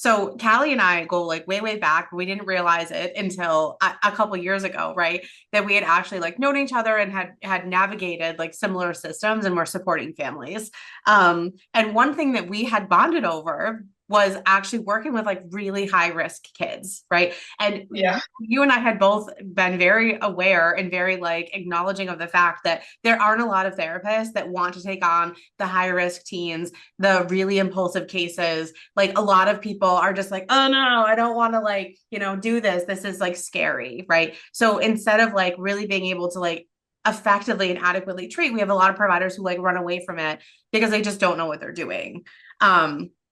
So Callie and I go like way, way back. We didn't realize it until a couple years ago, right? That we had actually like known each other and had navigated like similar systems and were supporting families. And one thing that we had bonded over was actually working with like really high risk kids, right? And Yeah. you and I had both been very aware and very like acknowledging of the fact that there aren't a lot of therapists that want to take on the high risk teens, the really impulsive cases. Like a lot of people are just like, oh no, I don't want to like, do this. This is like scary, right? So instead of like really being able to like effectively and adequately treat, we have a lot of providers who like run away from it because they just don't know what they're doing.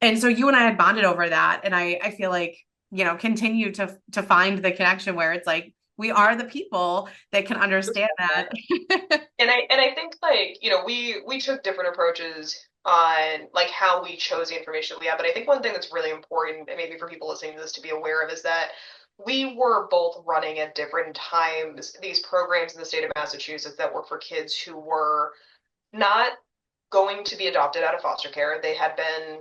And so you and I had bonded over that. And I feel like, continue to find the connection where it's like we are the people that can understand that. And I think like, we took different approaches on like how we chose the information that we have. But I think one thing that's really important, and maybe for people listening to this to be aware of, is that we were both running at different times these programs in the state of Massachusetts that were for kids who were not going to be adopted out of foster care. They had been,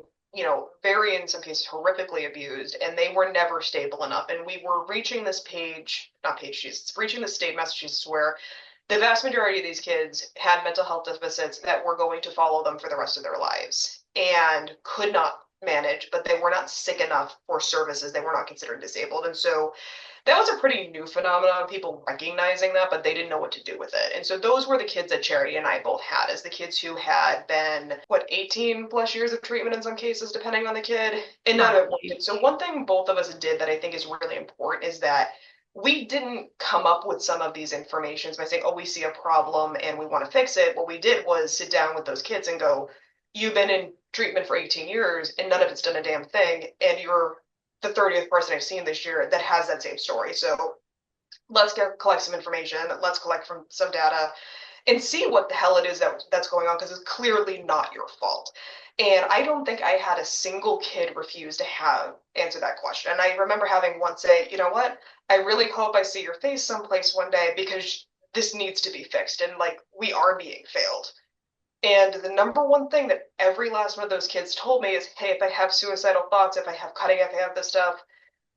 very in some cases horrifically abused, and they were never stable enough. And we were reaching this page, not page, Jesus, reaching the state of Massachusetts where the vast majority of these kids had mental health deficits that were going to follow them for the rest of their lives and could not manage, but they were not sick enough for services. They were not considered disabled. And so that was a pretty new phenomenon, people recognizing that, but they didn't know what to do with it. And so those were the kids that Charity and I both had, as the kids who had been, 18 plus years of treatment in some cases, depending on the kid, and none of it worked. And so one thing both of us did that I think is really important is that we didn't come up with some of these informations by saying, oh, we see a problem and we want to fix it. What we did was sit down with those kids and go, you've been in treatment for 18 years and none of it's done a damn thing. And you're the 30th person I've seen this year that has that same story. So let's collect some information. Let's collect from some data and see what the hell it is that's going on, because it's clearly not your fault. And I don't think I had a single kid refuse to have answer that question. And I remember having one say, you know what? I really hope I see your face someplace one day because this needs to be fixed. And like, we are being failed. And the number one thing that every last one of those kids told me is, hey, if I have suicidal thoughts, if I have cutting, if I have this stuff,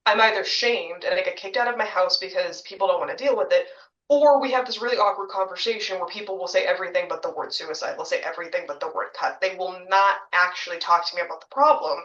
I'm either shamed and I get kicked out of my house because people don't want to deal with it, or we have this really awkward conversation where people will say everything but the word suicide. They'll say everything but the word cut. They will not actually talk to me about the problem.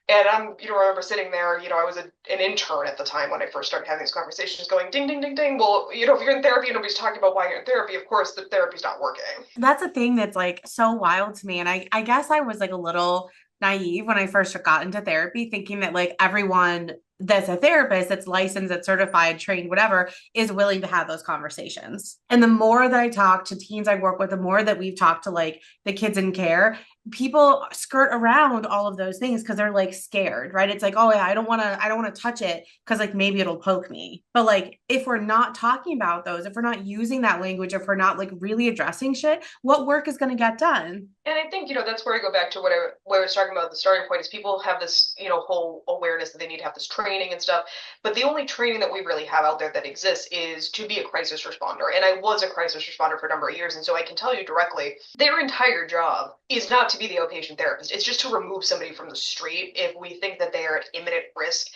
And I remember sitting there, I was an intern at the time when I first started having these conversations going ding, ding, ding, ding. Well, if you're in therapy and nobody's talking about why you're in therapy, of course the therapy's not working. That's a thing that's like so wild to me. And I guess I was like a little naive when I first got into therapy, thinking that like everyone that's a therapist, that's licensed, that's certified, trained, whatever, is willing to have those conversations. And the more that I talk to teens I work with, the more that we've talked to like the kids in care, people skirt around all of those things because they're like scared, right? It's like, oh yeah, I don't want to touch it because like maybe it'll poke me. But like if we're not talking about those, if we're not using that language, if we're not like really addressing shit, what work is going to get done? And I think, that's where I go back to what I was talking about. The starting point is people have this, whole awareness that they need to have this training and stuff. But the only training that we really have out there that exists is to be a crisis responder. And I was a crisis responder for a number of years. And so I can tell you directly, their entire job is not to be the outpatient therapist. It's just to remove somebody from the street if we think that they are at imminent risk.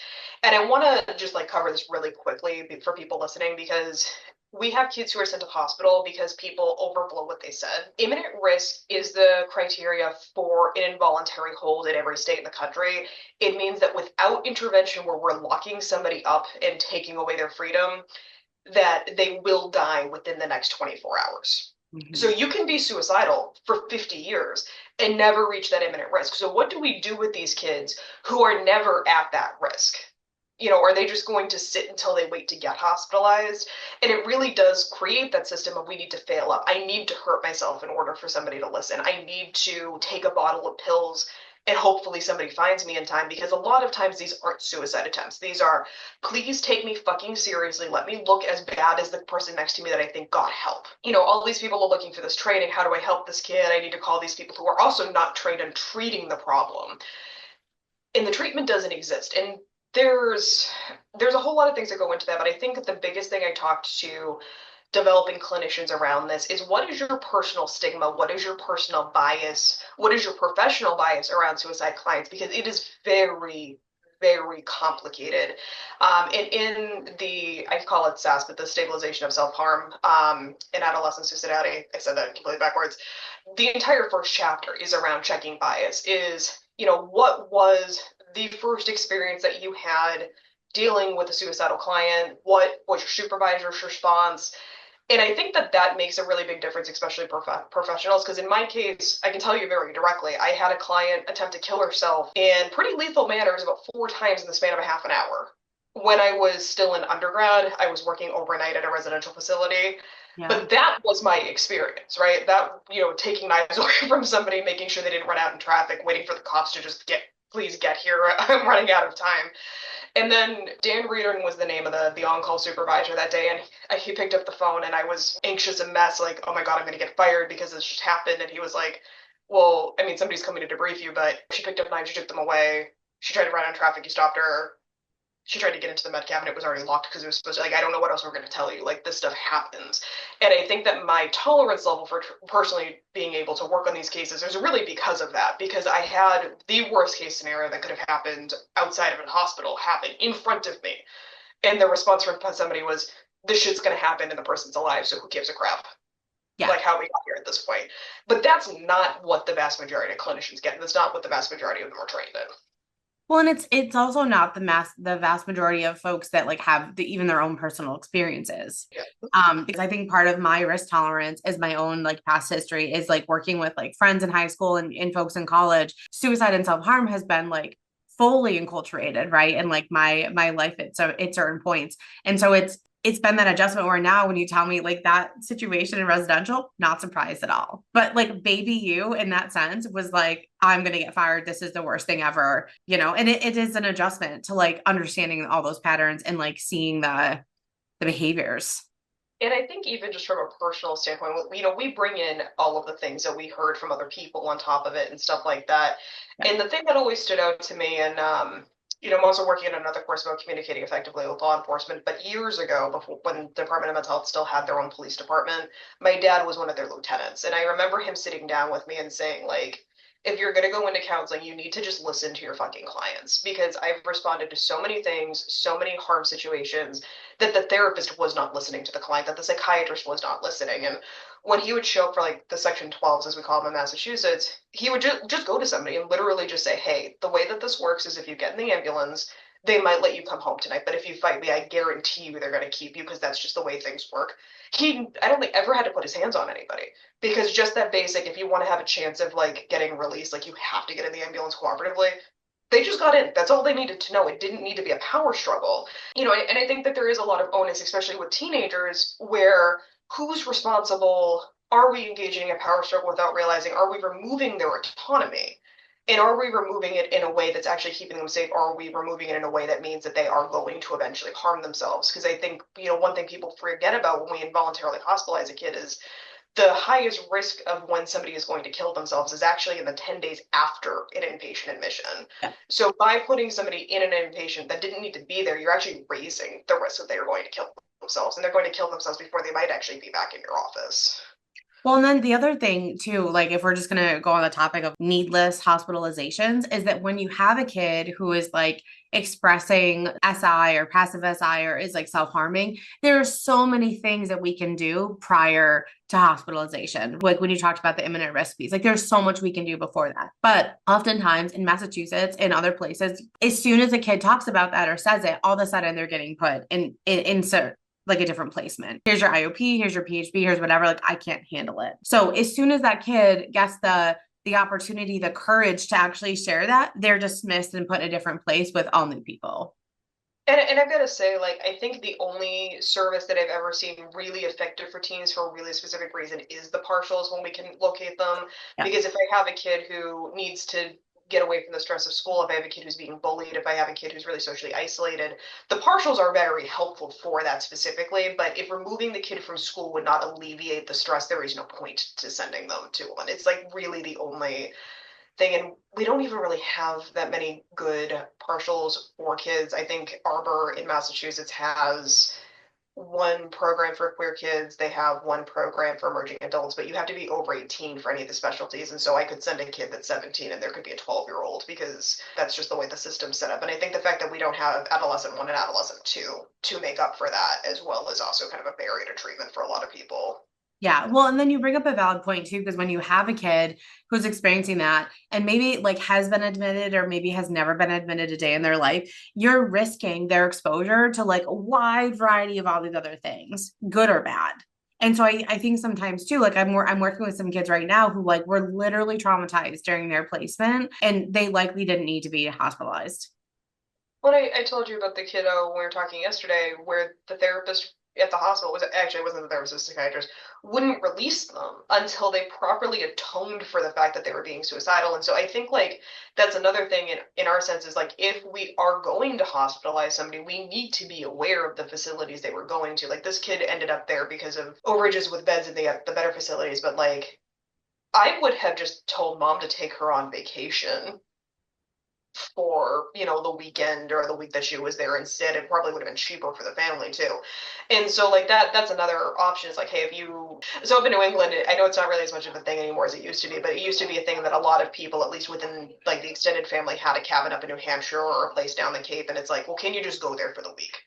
And I want to just like cover this really quickly for people listening, because we have kids who are sent to the hospital because people overblow what they said. Imminent risk is the criteria for an involuntary hold in every state in the country. It means that without intervention where we're locking somebody up and taking away their freedom, that they will die within the next 24 hours. Mm-hmm. So you can be suicidal for 50 years and never reach that imminent risk. So what do we do with these kids who are never at that risk? Are they just going to sit until they wait to get hospitalized? And it really does create that system of we need to fail up. I need to hurt myself in order for somebody to listen. I need to take a bottle of pills and hopefully somebody finds me in time, because a lot of times these aren't suicide attempts. These are, please take me fucking seriously. Let me look as bad as the person next to me that I think got help. All these people are looking for this training. How do I help this kid? I need to call these people who are also not trained in treating the problem. And the treatment doesn't exist. And there's a whole lot of things that go into that, but I think that the biggest thing I talked to developing clinicians around this is, what is your personal stigma? What is your personal bias? What is your professional bias around suicide clients? Because it is very, very complicated. And in the, I call it SAS, but the stabilization of self-harm in adolescent suicidality, I said that completely backwards. The entire first chapter is around checking bias, is, what was the first experience that you had dealing with a suicidal client? What was your supervisor's response? And I think that that makes a really big difference, especially professionals, because in my case, I can tell you very directly, I had a client attempt to kill herself in pretty lethal manners about 4 times in the span of a half an hour. When I was still in undergrad, I was working overnight at a residential facility. Yeah. But that was my experience, right? That, taking knives away from somebody, making sure they didn't run out in traffic, waiting for the cops to just please get here. I'm running out of time. And then Dan Reardon was the name of the on-call supervisor that day, and he picked up the phone, and I was anxious and mess, like, oh my God, I'm going to get fired because this just happened. And he was like, well, I mean, somebody's coming to debrief you, but she picked up knives, you took them away. She tried to run out in traffic, you stopped her. She tried to get into the med cabinet, it was already locked because it was supposed to, like, I don't know what else we're going to tell you. Like, this stuff happens. And I think that my tolerance level for personally being able to work on these cases is really because of that, because I had the worst case scenario that could have happened outside of a hospital happen in front of me. And the response from somebody was, this shit's going to happen and the person's alive, so who gives a crap? Yeah. Like how we got here at this point. But that's not what the vast majority of clinicians get. That's not what the vast majority of them are trained in. Well, and it's also not the vast majority of folks that like have even their own personal experiences. Yeah. Because I think part of my risk tolerance is my own like past history is like working with like friends in high school and folks in college. Suicide and self-harm has been like fully enculturated, right? And like my life at certain points. And so it's been that adjustment where now when you tell me like that situation in residential, not surprised at all. But like baby you in that sense was like, I'm going to get fired. This is the worst thing ever, and it is an adjustment to like understanding all those patterns and like seeing the behaviors. And I think even just from a personal standpoint, we bring in all of the things that we heard from other people on top of it and stuff like that. Yeah. And the thing that always stood out to me, and I'm also working on another course about communicating effectively with law enforcement. But years ago, before when the Department of Mental Health still had their own police department, my dad was one of their lieutenants, and I remember him sitting down with me and saying, like, if you're going to go into counseling, you need to just listen to your fucking clients, because I've responded to so many things, so many harm situations, that the therapist was not listening to the client, that the psychiatrist was not listening. And when he would show up for like the Section 12s, as we call them in Massachusetts, he would just go to somebody and literally just say, hey, the way that this works is if you get in the ambulance, they might let you come home tonight. But if you fight me, I guarantee you they're going to keep you, because that's just the way things work. I don't think ever had to put his hands on anybody, because just that basic, if you want to have a chance of like getting released, like you have to get in the ambulance cooperatively. They just got in. That's all they needed to know. It didn't need to be a power struggle. And I think that there is a lot of onus, especially with teenagers, where who's responsible? Are we engaging in a power struggle without realizing? Are we removing their autonomy? And are we removing it in a way that's actually keeping them safe? Or are we removing it in a way that means that they are going to eventually harm themselves? Because I think, one thing people forget about when we involuntarily hospitalize a kid is the highest risk of when somebody is going to kill themselves is actually in the 10 days after an inpatient admission. Yeah. So by putting somebody in an inpatient that didn't need to be there, you're actually raising the risk that they are going to kill themselves, and they're going to kill themselves before they might actually be back in your office. Well, and then the other thing too, like if we're just going to go on the topic of needless hospitalizations, is that when you have a kid who is like expressing SI or passive SI or is like self-harming, there are so many things that we can do prior to hospitalization. Like when you talked about the imminent risk piece, like there's so much we can do before that. But oftentimes in Massachusetts and other places, as soon as a kid talks about that or says it, all of a sudden they're getting put in like a different placement. Here's your IOP, here's your PHP, here's whatever. Like I can't handle it. So as soon as that kid gets the opportunity, the courage to actually share that, they're dismissed and put in a different place with all new people. And I've got to say, like, I think the only service that I've ever seen really effective for teens for a really specific reason is the partials, when we can locate them. Yeah. Because if I have a kid who needs to get away from the stress of school, if I have a kid who's being bullied, if I have a kid who's really socially isolated, the partials are very helpful for that specifically. But if removing the kid from school would not alleviate the stress, there is no point to sending them to one. It's like really the only thing. And we don't even really have that many good partials for kids. I think Arbor in Massachusetts has one program for queer kids. They have one program for emerging adults, but you have to be over 18 for any of the specialties. And so I could send a kid that's 17 and there could be a 12-year-old adult because that's just the way the system's set up. And I think the fact that we don't have adolescent 1 and adolescent 2 to make up for that as well is also kind of a barrier to treatment for a lot of people. Yeah. Well, and then you bring up a valid point too, because when you have a kid who's experiencing that and maybe like has been admitted or maybe has never been admitted a day in their life, you're risking their exposure to like a wide variety of all these other things, good or bad. And so I think sometimes too, like I'm working with some kids right now who like were literally traumatized during their placement and they likely didn't need to be hospitalized. Well, I told you about the kiddo when we were talking yesterday, where the therapist at the hospital was actually it wasn't the therapist, it was the psychiatrist, wouldn't release them until they properly atoned for the fact that they were being suicidal. And so I think like that's another thing in our sense is like if we are going to hospitalize somebody, we need to be aware of the facilities they were going to. Like this kid ended up there because of overages with beds in the better facilities, but like I would have just told mom to take her on vacation for the weekend or the week that she was there instead. It probably would have been cheaper for the family too. And so like that's another option is like, hey, if you so up in New England, I know it's not really as much of a thing anymore as it used to be, but it used to be a thing that a lot of people, at least within like the extended family, had a cabin up in New Hampshire or a place down the Cape. And it's like, well, can you just go there for the week?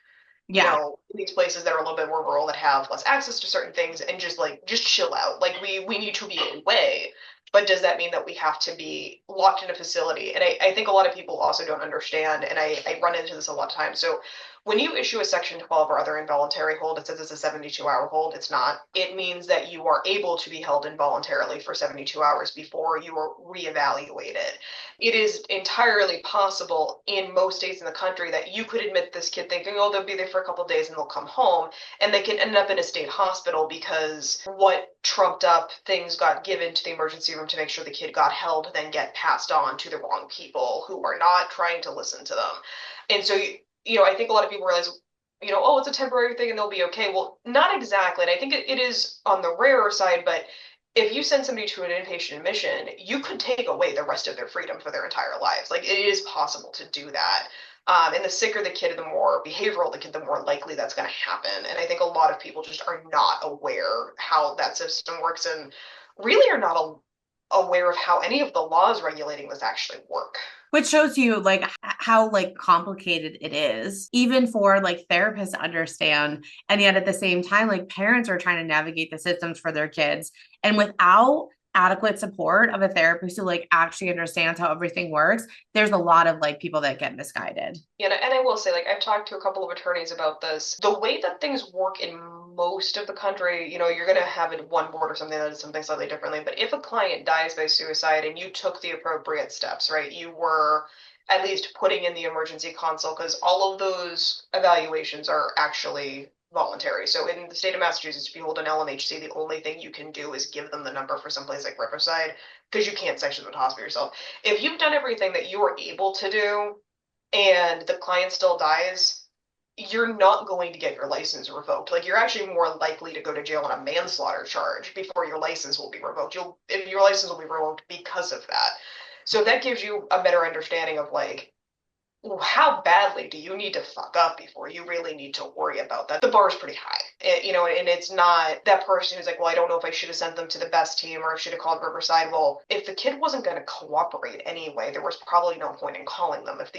Yeah. These places that are a little bit more rural that have less access to certain things and just chill out. Like we need to be away, but does that mean that we have to be locked in a facility? And I think a lot of people also don't understand, and I run into this a lot of times. So when you issue a Section 12 or other involuntary hold, it says it's a 72-hour hold. It's not. It means that you are able to be held involuntarily for 72 hours before you are reevaluated. It is entirely possible in most states in the country that you could admit this kid thinking, oh, they'll be there for a couple of days and they'll come home, and they can end up in a state hospital because what trumped up things got given to the emergency room to make sure the kid got held, then get passed on to the wrong people who are not trying to listen to them. And so, I think a lot of people realize, oh, it's a temporary thing and they'll be okay. Well, not exactly. And I think it is on the rarer side, but if you send somebody to an inpatient admission, you could take away the rest of their freedom for their entire lives. Like it is possible to do that. And the sicker the kid, the more behavioral the kid, the more likely that's going to happen. And I think a lot of people just are not aware how that system works and really are not aware of how any of the laws regulating this actually work. Which shows you like how like complicated it is even for like therapists to understand, and yet at the same time like parents are trying to navigate the systems for their kids, and without adequate support of a therapist who like actually understands how everything works, there's a lot of like people that get misguided. And I will say, like, I've talked to a couple of attorneys about this. The way that things work in most of the country, you're going to have it one board or something that is something slightly differently. But if a client dies by suicide and you took the appropriate steps, right, you were at least putting in the emergency consult because all of those evaluations are actually voluntary. So in the state of Massachusetts, if you hold an LMHC, the only thing you can do is give them the number for someplace like Riverside because you can't section the hospital yourself. If you've done everything that you were able to do and the client still dies, you're not going to get your license revoked. Like you're actually more likely to go to jail on a manslaughter charge before your license will be revoked. Your license will be revoked because of that. So that gives you a better understanding of like how badly do you need to fuck up before you really need to worry about that? The bar is pretty high, and it's not that person who's like, well, I don't know if I should have sent them to the best team or I should have called Riverside. Well, if the kid wasn't going to cooperate anyway, there was probably no point in calling them. If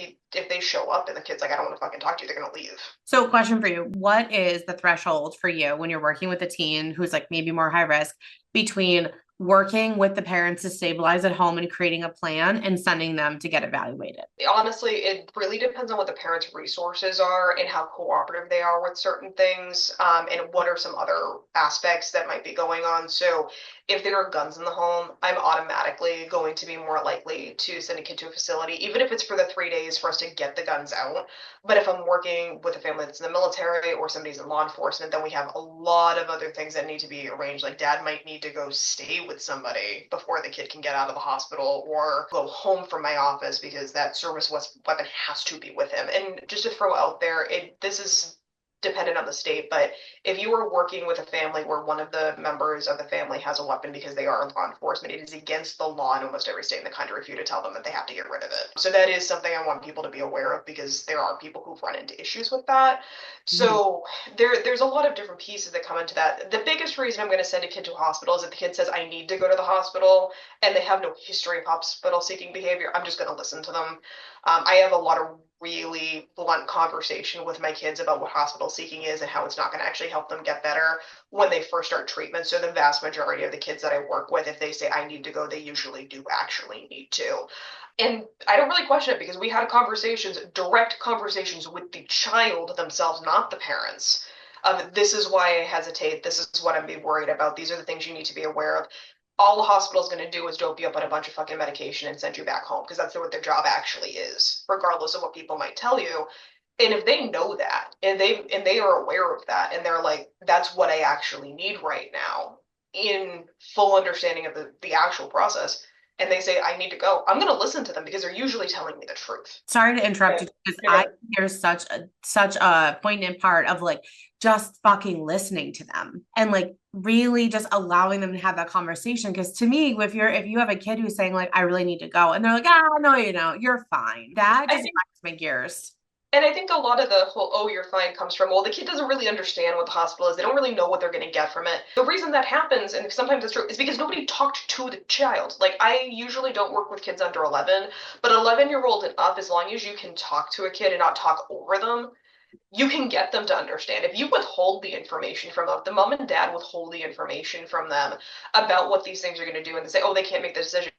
they show up and the kid's like, I don't want to fucking talk to you, they're going to leave. So question for you, what is the threshold for you when you're working with a teen who's like maybe more high risk between working with the parents to stabilize at home and creating a plan and sending them to get evaluated? Honestly, it really depends on what the parents' resources are and how cooperative they are with certain things, and what are some other aspects that might be going on. So if there are guns in the home, I'm automatically going to be more likely to send a kid to a facility, even if it's for the 3 days for us to get the guns out. But if I'm working with a family that's in the military or somebody's in law enforcement, then we have a lot of other things that need to be arranged. Like dad might need to go stay with somebody before the kid can get out of the hospital or go home from my office because that service weapon has to be with him. And just to throw out there, this is dependent on the state, but if you are working with a family where one of the members of the family has a weapon because they are in law enforcement, it is against the law in almost every state in the country for you to tell them that they have to get rid of it. So that is something I want people to be aware of, because there are people who've run into issues with that. So there's a lot of different pieces that come into that. The biggest reason I'm going to send a kid to a hospital is if the kid says, I need to go to the hospital, and they have no history of hospital seeking behavior, I'm just going to listen to them. I have a lot of really blunt conversation with my kids about what hospital seeking is and how it's not going to actually help them get better when they first start treatment. So the vast majority of the kids that I work with, if they say I need to go, they usually do actually need to. And I don't really question it, because we had conversations, direct conversations with the child themselves, not the parents, of this is why I hesitate, this is what I'm being worried about, these are the things you need to be aware of. All the hospital's going to do is dope you up on a bunch of fucking medication and send you back home, because that's what their job actually is, regardless of what people might tell you. And if they know that, and they are aware of that, and they're like, that's what I actually need right now, in full understanding of the actual process, and they say I need to go, I'm going to listen to them, because they're usually telling me the truth. Sorry to interrupt you, because I hear such a poignant part of like just fucking listening to them and like really just allowing them to have that conversation. Because to me, if you have a kid who's saying like I really need to go, and they're like, no, you're fine, that just grinds my gears. And I think a lot of the whole, oh, you're fine, comes from, well, the kid doesn't really understand what the hospital is. They don't really know what they're going to get from it. The reason that happens, and sometimes it's true, is because nobody talked to the child. Like, I usually don't work with kids under 11, but 11-year-old and up, as long as you can talk to a kid and not talk over them, you can get them to understand. If you withhold the information from them, if the mom and dad withhold the information from them about what these things are going to do, and they say, oh, they can't make the decision,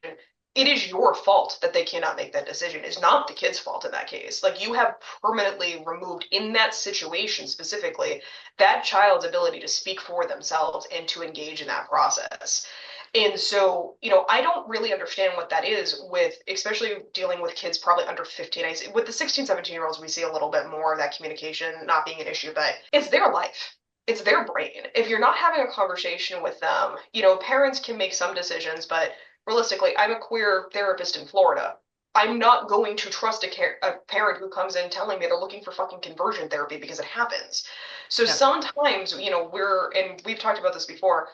it is your fault that they cannot make that decision. It's not the kid's fault in that case. Like, you have permanently removed, in that situation specifically, that child's ability to speak for themselves and to engage in that process. And so, I don't really understand what that is, with, especially dealing with kids probably under 15. With the 16, 17-year-olds, we see a little bit more of that communication not being an issue, but it's their life. It's their brain. If you're not having a conversation with them, parents can make some decisions, but realistically, I'm a queer therapist in Florida. I'm not going to trust a parent who comes in telling me they're looking for fucking conversion therapy, because it happens. So sometimes, and we've talked about this before,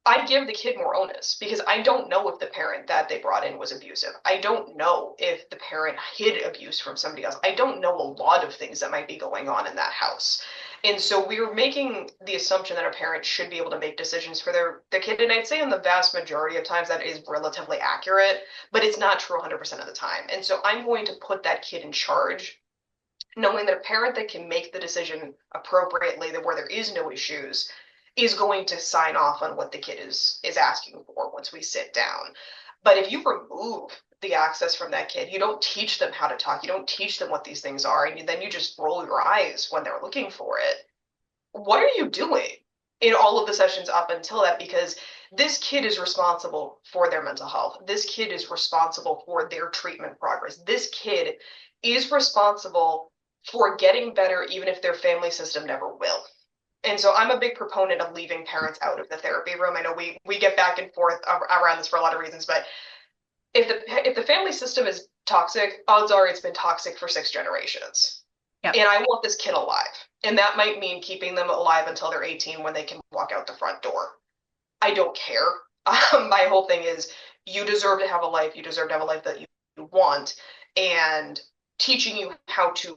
I give the kid more onus, because I don't know if the parent that they brought in was abusive. I don't know if the parent hid abuse from somebody else. I don't know a lot of things that might be going on in that house. And so we're making the assumption that a parent should be able to make decisions for their kid. And I'd say in the vast majority of times that is relatively accurate, but it's not true 100% of the time. And so I'm going to put that kid in charge, knowing that a parent that can make the decision appropriately, that where there is no issues, is going to sign off on what the kid is asking for once we sit down. But if you remove the access from that kid, you don't teach them how to talk, you don't teach them what these things are, and then you just roll your eyes when they're looking for it, what are you doing in all of the sessions up until that? Because this kid is responsible for their mental health. This kid is responsible for their treatment progress. This kid is responsible for getting better, even if their family system never will. And so I'm a big proponent of leaving parents out of the therapy room. I know we get back and forth around this for a lot of reasons, but if the family system is toxic, odds are it's been toxic for 6 generations. Yep. And I want this kid alive. And that might mean keeping them alive until they're 18, when they can walk out the front door. I don't care. My whole thing is, you deserve to have a life. You deserve to have a life that you want. And teaching you how to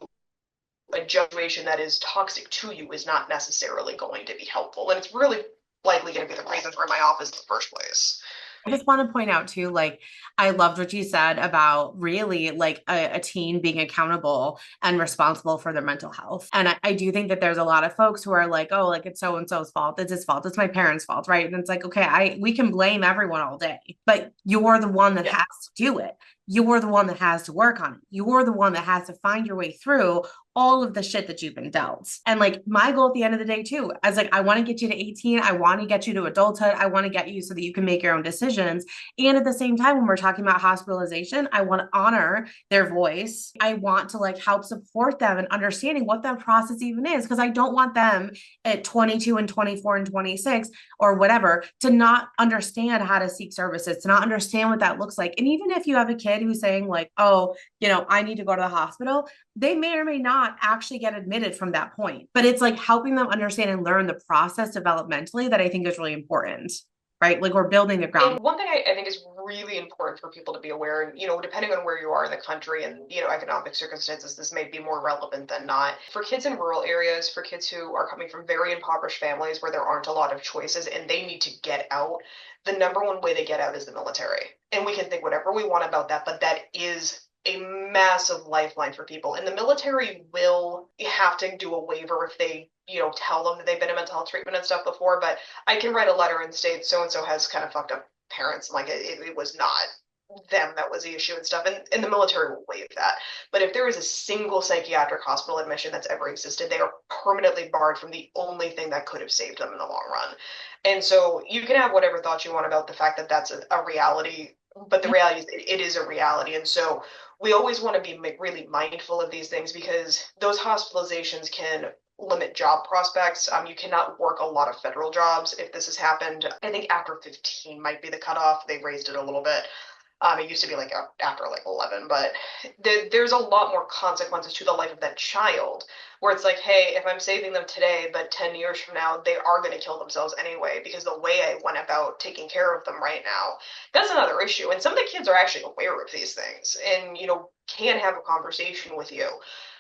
a situation that is toxic to you is not necessarily going to be helpful. And it's really likely going to be the reason for my office in the first place. I just want to point out too, like, I loved what you said about really like a teen being accountable and responsible for their mental health. And I do think that there's a lot of folks who are like, oh, like it's so-and-so's fault. It's his fault. It's my parents' fault. Right. And it's like, okay, we can blame everyone all day, but you're the one that has to do it. You're the one that has to work on it. You're the one that has to find your way through all of the shit that you've been dealt. And like, my goal at the end of the day too, is like, I want to get you to 18. I want to get you to adulthood. I want to get you so that you can make your own decisions. And at the same time, when we're talking about hospitalization, I want to honor their voice. I want to like help support them in understanding what that process even is. Because I don't want them at 22 and 24 and 26 or whatever to not understand how to seek services, to not understand what that looks like. And even if you have a kid kid who's saying like, oh, I need to go to the hospital, they may or may not actually get admitted from that point. But it's like helping them understand and learn the process developmentally that I think is really important, right? Like we're building the ground. And one thing I think is really important for people to be aware, and depending on where you are in the country and economic circumstances, this may be more relevant than not. For kids in rural areas, for kids who are coming from very impoverished families where there aren't a lot of choices and they need to get out, the number one way they get out is the military. And we can think whatever we want about that, but that is a massive lifeline for people. And the military will have to do a waiver if they, tell them that they've been in mental health treatment and stuff before. But I can write a letter and state so and so has kind of fucked up parents. Like it was not them that was the issue and stuff. And the military will waive that. But if there is a single psychiatric hospital admission that's ever existed, they are permanently barred from the only thing that could have saved them in the long run. And so you can have whatever thoughts you want about the fact that that's a reality, but the reality is it is a reality. And so we always want to be really mindful of these things because those hospitalizations can limit job prospects. You cannot work a lot of federal jobs if this has happened. I think after 15 might be the cutoff. They raised it a little bit. It used to be like after like 11, but there's a lot more consequences to the life of that child where it's like, hey, if I'm saving them today, but 10 years from now, they are going to kill themselves anyway, because the way I went about taking care of them right now, that's another issue. And some of the kids are actually aware of these things and, can have a conversation with you.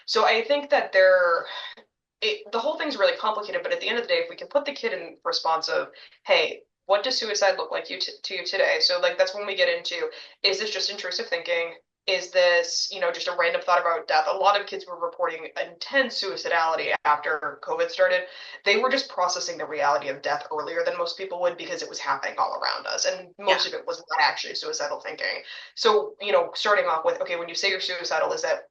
So I think that the whole thing's really complicated, but at the end of the day, if we can put the kid in response of, hey, what does suicide look like to you today? So like that's when we get into, is this just intrusive thinking? Is this, just a random thought about death? A lot of kids were reporting intense suicidality after COVID started. They were just processing the reality of death earlier than most people would because it was happening all around us. And most of it was not actually suicidal thinking. So, starting off with, okay, when you say you're suicidal, is that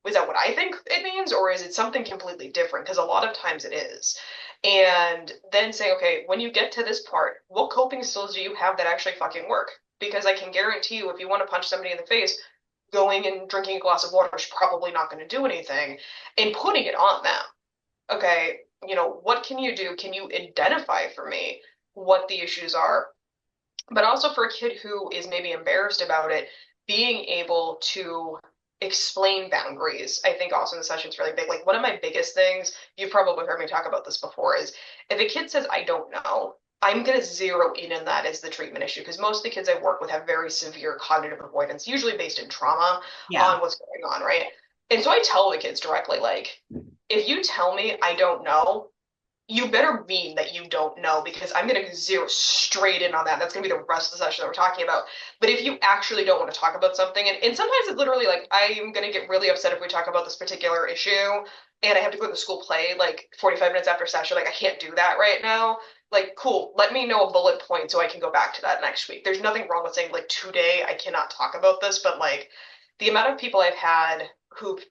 what I think it means, or is it something completely different? Because a lot of times it is. And then say, okay, when you get to this part, what coping skills do you have that actually fucking work? Because I can guarantee you, if you want to punch somebody in the face, going and drinking a glass of water is probably not going to do anything, and putting it on them. Okay, what can you do? Can you identify for me what the issues are? But also for a kid who is maybe embarrassed about it, being able to explain boundaries, I think also in the session is really big. Like one of my biggest things, you've probably heard me talk about this before, is if a kid says, I don't know, I'm going to zero in on that as the treatment issue, because most of the kids I work with have very severe cognitive avoidance, usually based in trauma on what's going on, right? And so I tell the kids directly, like, if you tell me I don't know, you better mean that you don't know, because I'm going to zero straight in on that. That's going to be the rest of the session that we're talking about. But if you actually don't want to talk about something, and sometimes it's literally like, I'm going to get really upset if we talk about this particular issue and I have to go to the school play like 45 minutes after session. Like, I can't do that right now. Like, cool, let me know a bullet point so I can go back to that next week. There's nothing wrong with saying, like, today I cannot talk about this, but like the amount of people I've had who've,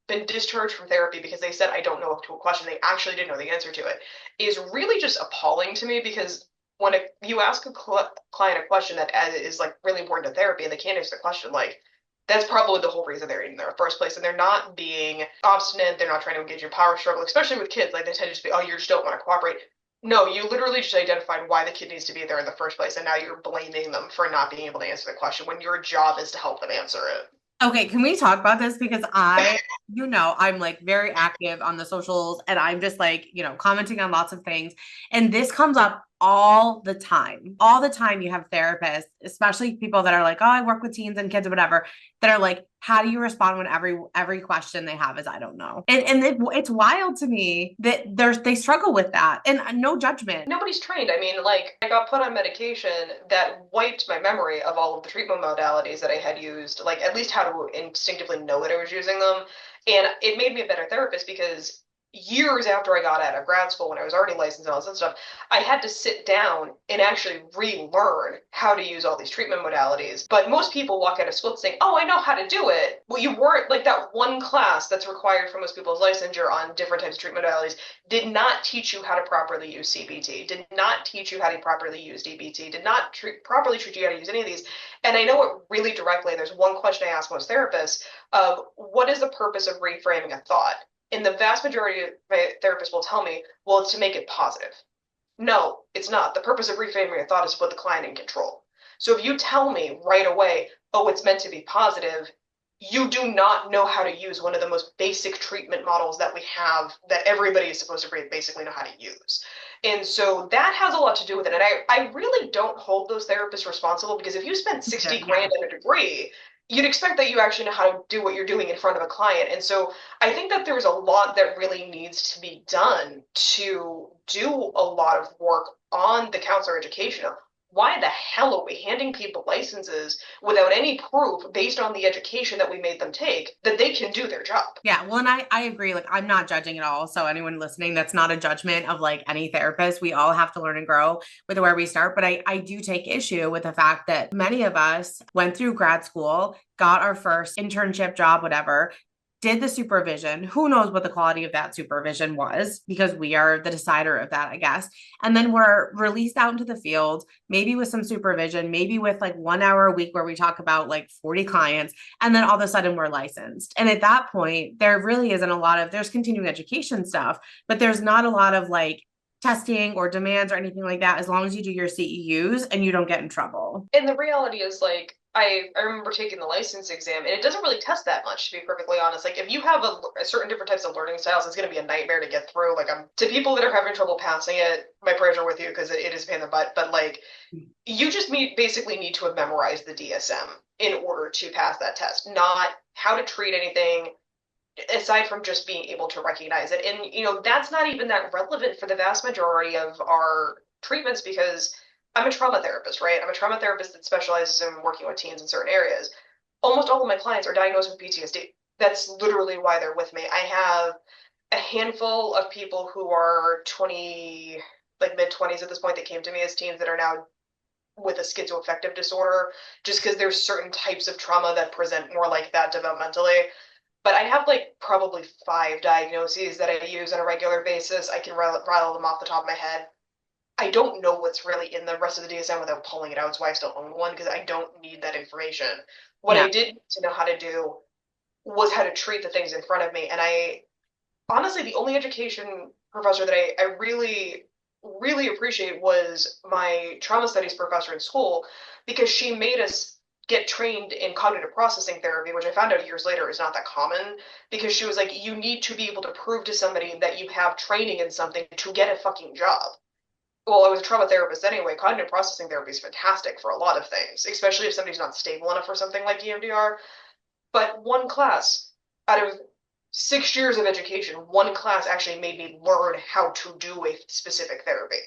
been discharged from therapy because they said, I don't know to a question, they actually didn't know the answer to it, is really just appalling to me. Because when you ask a client a question that is like really important to therapy and they can't answer the question, like, that's probably the whole reason they're in there in the first place. And they're not being obstinate. They're not trying to engage in power struggle, especially with kids. Like, they tend to just be, oh, you just don't want to cooperate. No, you literally just identified why the kid needs to be there in the first place. And now you're blaming them for not being able to answer the question when your job is to help them answer it. Okay, can we talk about this? Because I'm like very active on the socials and I'm just like, commenting on lots of things. And this comes up all the time. All the time you have therapists, especially people that are like, oh, I work with teens and kids or whatever, that are like, how do you respond when every question they have is, I don't know. And it's wild to me that they struggle with that, and no judgment. Nobody's trained. I mean, like, I got put on medication that wiped my memory of all of the treatment modalities that I had used, like at least how to instinctively know that I was using them. And it made me a better therapist because years after I got out of grad school, when I was already licensed and all this stuff, I had to sit down and actually relearn how to use all these treatment modalities. But most people walk out of school saying, oh, I know how to do it. Well, you weren't, like, that one class that's required for most people's licensure on different types of treatment modalities did not teach you how to properly use CBT, did not teach you how to properly use DBT, did not properly teach you how to use any of these. And I know it really directly. There's one question I ask most therapists of, what is the purpose of reframing a thought? And the vast majority of my therapists will tell me, well, it's to make it positive. No, it's not. The purpose of reframing a thought is to put the client in control. So if you tell me right away, oh, it's meant to be positive, you do not know how to use one of the most basic treatment models that we have that everybody is supposed to basically know how to use. And so that has a lot to do with it. And I really don't hold those therapists responsible, because if you spent 60 Yeah. grand on a degree, you'd expect that you actually know how to do what you're doing in front of a client. And so I think that there's a lot that really needs to be done to do a lot of work on the counselor education of why the hell are we handing people licenses without any proof based on the education that we made them take that they can do their job? Yeah, well, and I agree. Like, I'm not judging at all. So anyone listening, that's not a judgment of like any therapist. We all have to learn and grow with where we start. But I do take issue with the fact that many of us went through grad school, got our first internship job, whatever, did the supervision. Who knows what the quality of that supervision was, because we are the decider of that, I guess. And then we're released out into the field, maybe with some supervision, maybe with like 1 hour a week where we talk about like 40 clients. And then all of a sudden we're licensed. And at that point, there really isn't a lot of, there's continuing education stuff, but there's not a lot of like testing or demands or anything like that, as long as you do your CEUs and you don't get in trouble. And the reality is, like, I remember taking the license exam, and it doesn't really test that much, to be perfectly honest. Like, if you have a certain different types of learning styles, it's going to be a nightmare to get through. Like, to people that are having trouble passing it, my prayers are with you, because it is a pain in the butt. But like, you just basically need to have memorized the DSM in order to pass that test, not how to treat anything aside from just being able to recognize it. And that's not even that relevant for the vast majority of our treatments, because I'm a trauma therapist, right? I'm a trauma therapist that specializes in working with teens in certain areas. Almost all of my clients are diagnosed with PTSD. That's literally why they're with me. I have a handful of people who are 20, like mid 20s at this point, that came to me as teens that are now with a schizoaffective disorder, just because there's certain types of trauma that present more like that developmentally. But I have like probably 5 diagnoses that I use on a regular basis. I can rattle them off the top of my head. I don't know what's really in the rest of the DSM without pulling it out. That's why I still own one, because I don't need that information. What Yeah. I did need to know how to do was how to treat the things in front of me. And I honestly, the only education professor that I really, really appreciate was my trauma studies professor in school, because she made us get trained in cognitive processing therapy, which I found out years later is not that common, because she was like, you need to be able to prove to somebody that you have training in something to get a fucking job. Well, I was a trauma therapist anyway. Cognitive processing therapy is fantastic for a lot of things, especially if somebody's not stable enough for something like EMDR. But one class out of 6 years of education, one class actually made me learn how to do a specific therapy.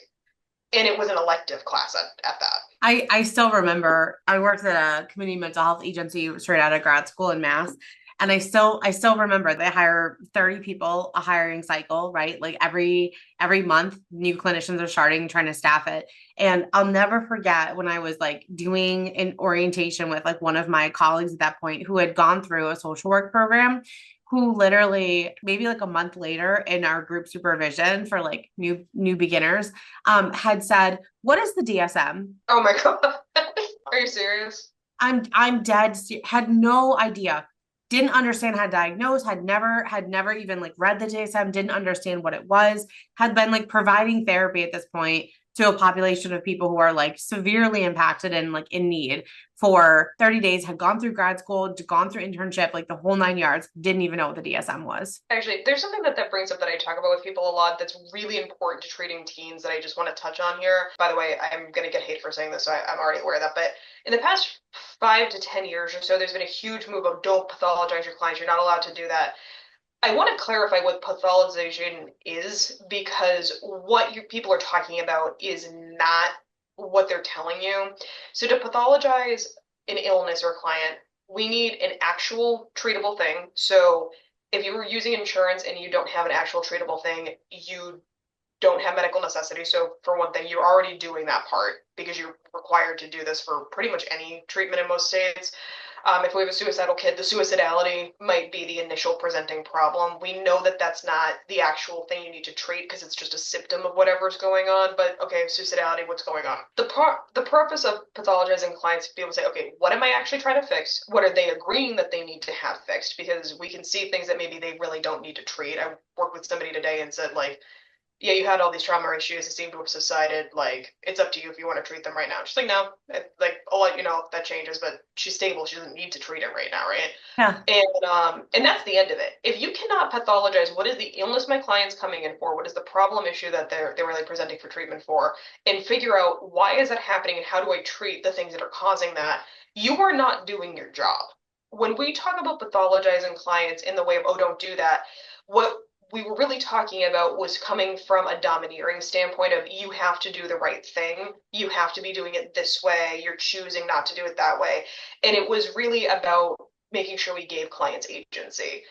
And it was an elective class at that. I still remember I worked at a community mental health agency straight out of grad school in Mass. And I still remember they hire 30 people a hiring cycle, right? Like every month, new clinicians are starting, trying to staff it. And I'll never forget when I was like doing an orientation with like one of my colleagues at that point who had gone through a social work program, who literally maybe like a month later in our group supervision for like new beginners had said, "What is the DSM?" Oh my God. Are you serious? I'm dead, had no idea, didn't understand how to diagnose, had never even like read the DSM, didn't understand what it was, had been like providing therapy at this point to a population of people who are like severely impacted and like in need for 30 days, had gone through grad school, gone through internship, like the whole 9 yards, didn't even know what the DSM was. Actually, there's something that brings up that I talk about with people a lot that's really important to treating teens that I just want to touch on here. By the way, I'm going to get hate for saying this, so I'm already aware of that. But in the past 5 to 10 years or so, there's been a huge move of don't pathologize your clients. You're not allowed to do that. I want to clarify what pathologization is, because what people are talking about is not what they're telling you. So to pathologize an illness or a client, we need an actual treatable thing. So if you were using insurance and you don't have an actual treatable thing, you don't have medical necessity. So for one thing, you're already doing that part because you're required to do this for pretty much any treatment in most states. If we have a suicidal kid, the suicidality might be the initial presenting problem. We know that that's not the actual thing you need to treat because it's just a symptom of whatever's going on. But okay, suicidality, what's going on? The purpose of pathologizing clients is to be able to say, okay, what am I actually trying to fix? What are they agreeing that they need to have fixed? Because we can see things that maybe they really don't need to treat. I worked with somebody today and said, like, yeah, you had all these trauma issues. It seemed to have subsided. Like, it's up to you if you want to treat them right now. She's like, no, like, I'll let you know if that changes, but she's stable. She doesn't need to treat it right now, right? Yeah. And that's the end of it. If you cannot pathologize what is the illness my client's coming in for, what is the problem issue that they're really presenting for treatment for, and figure out why is that happening and how do I treat the things that are causing that, you are not doing your job. When we talk about pathologizing clients in the way of, oh, don't do that, what we were really talking about was coming from a domineering standpoint of you have to do the right thing. You have to be doing it this way. You're choosing not to do it that way. And it was really about making sure we gave clients agency.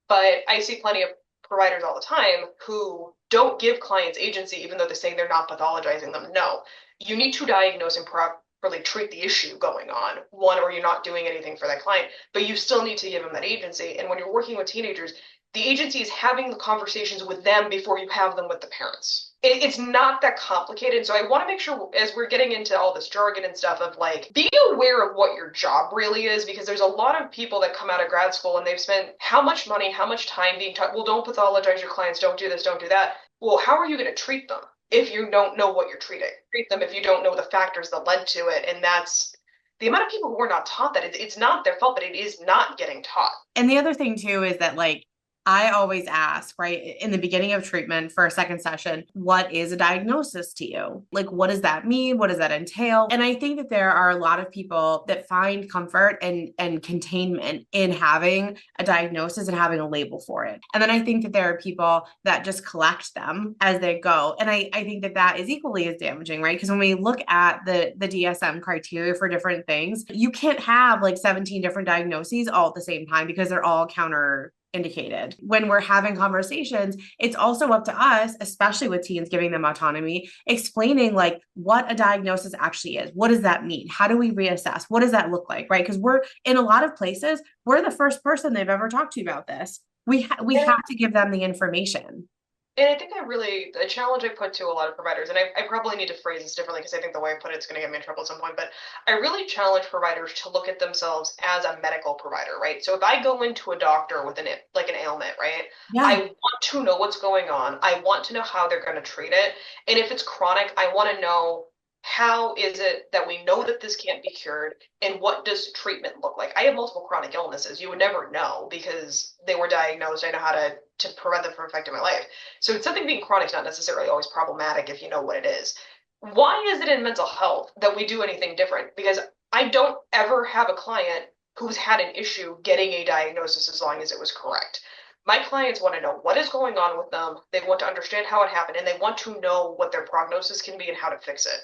But I see plenty of providers all the time who don't give clients agency, even though they're saying they're not pathologizing them. No, you need to diagnose and properly treat the issue going on, one, or you're not doing anything for that client, but you still need to give them that agency. And when you're working with teenagers, the agency is having the conversations with them before you have them with the parents. It's not that complicated. So I want to make sure as we're getting into all this jargon and stuff of like, be aware of what your job really is, because there's a lot of people that come out of grad school and they've spent how much money, how much time being taught, well, don't pathologize your clients, don't do this, don't do that. Well, how are you going to treat them if you don't know what you're treating? Treat them if you don't know the factors that led to it. And that's the amount of people who are not taught that. It's not their fault, but it is not getting taught. And the other thing too is that like I always ask, right, in the beginning of treatment for a second session, what is a diagnosis to you? Like, what does that mean? What does that entail? And I think that there are a lot of people that find comfort and containment in having a diagnosis and having a label for it. And then I think that there are people that just collect them as they go. And I think that that is equally as damaging, right? Because when we look at the DSM criteria for different things, you can't have like 17 different diagnoses all at the same time because they're all counter indicated. When we're having conversations, it's also up to us, especially with teens, giving them autonomy, explaining like what a diagnosis actually is. What does that mean? How do we reassess? What does that look like? Right? Because we're in a lot of places, we're the first person they've ever talked to about this. We have to give them the information. And I think a challenge I put to a lot of providers, and I probably need to phrase this differently because I think the way I put it's going to get me in trouble at some point, but I really challenge providers to look at themselves as a medical provider, right? So if I go into a doctor with an ailment, right? I Yeah. want to know what's going on. I want to know how they're going to treat it. And if it's chronic, I want to know how is it that we know that this can't be cured, and what does treatment look like? I have multiple chronic illnesses. You would never know because they were diagnosed. I know how to prevent them from affecting my life. So it's something being chronic is not necessarily always problematic if you know what it is. Why is it in mental health that we do anything different? Because I don't ever have a client who's had an issue getting a diagnosis as long as it was correct. My clients want to know what is going on with them. They want to understand how it happened, and they want to know what their prognosis can be and how to fix it.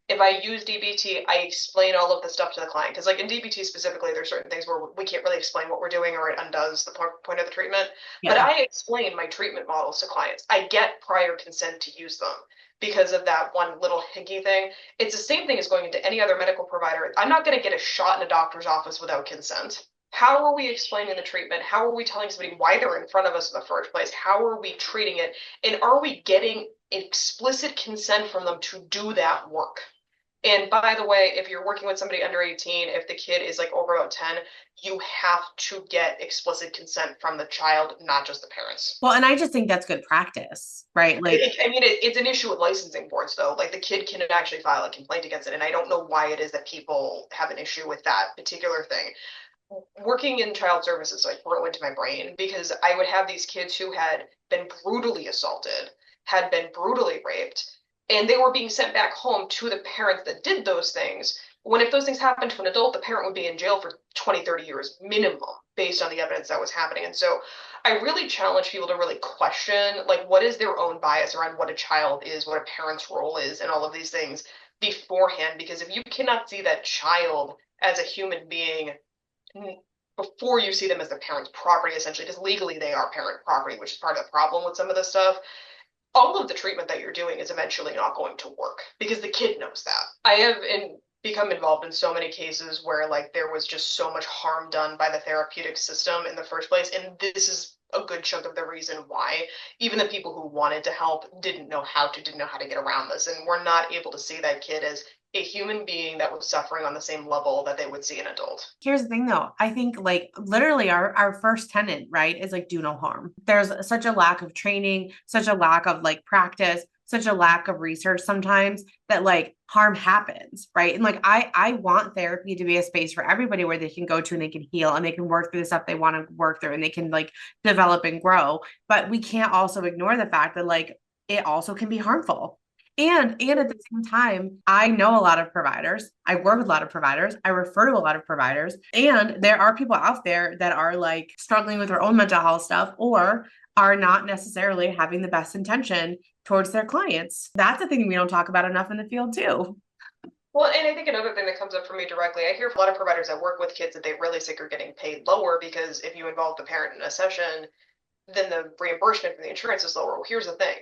If I use DBT, I explain all of the stuff to the client. Because like in DBT specifically, there's certain things where we can't really explain what we're doing or it undoes the point of the treatment. But Yeah. I explain my treatment models to clients. I get prior consent to use them because of that one little hinky thing. It's the same thing as going into any other medical provider. I'm not going to get a shot in a doctor's office without consent. How are we explaining the treatment? How are we telling somebody why they're in front of us in the first place? How are we treating it? And are we getting explicit consent from them to do that work? And by the way, if you're working with somebody under 18, if the kid is like over about 10, you have to get explicit consent from the child, not just the parents. Well, and I just think that's good practice, right? Like, It's an issue with licensing boards, though. Like the kid can actually file a complaint against it. And I don't know why it is that people have an issue with that particular thing. Working in child services like burrow into my brain because I would have these kids who had been brutally assaulted, had been brutally raped, and they were being sent back home to the parents that did those things. When if those things happened to an adult, the parent would be in jail for 20, 30 years minimum based on the evidence that was happening. And so I really challenge people to really question like what is their own bias around what a child is, what a parent's role is, and all of these things beforehand. Because if you cannot see that child as a human being before you see them as the parent's property, essentially, because legally they are parent property, which is part of the problem with some of this stuff, all of the treatment that you're doing is eventually not going to work because the kid knows that. I have become involved in so many cases where like there was just so much harm done by the therapeutic system in the first place, and this is a good chunk of the reason why even the people who wanted to help didn't know how to get around this, and we're not able to see that kid as a human being that was suffering on the same level that they would see an adult. Here's the thing though. I think like literally our first tenant, right, is like do no harm. There's such a lack of training, such a lack of like practice, such a lack of research sometimes that like harm happens, right? And like I want therapy to be a space for everybody where they can go to and they can heal and they can work through the stuff they want to work through and they can like develop and grow. But we can't also ignore the fact that like it also can be harmful. And at the same time, I know a lot of providers. I work with a lot of providers. I refer to a lot of providers. And there are people out there that are like struggling with their own mental health stuff or are not necessarily having the best intention towards their clients. That's the thing we don't talk about enough in the field too. Well, and I think another thing that comes up for me directly, I hear from a lot of providers that work with kids that they really think are getting paid lower because if you involve the parent in a session, then the reimbursement from the insurance is lower. Well, here's the thing.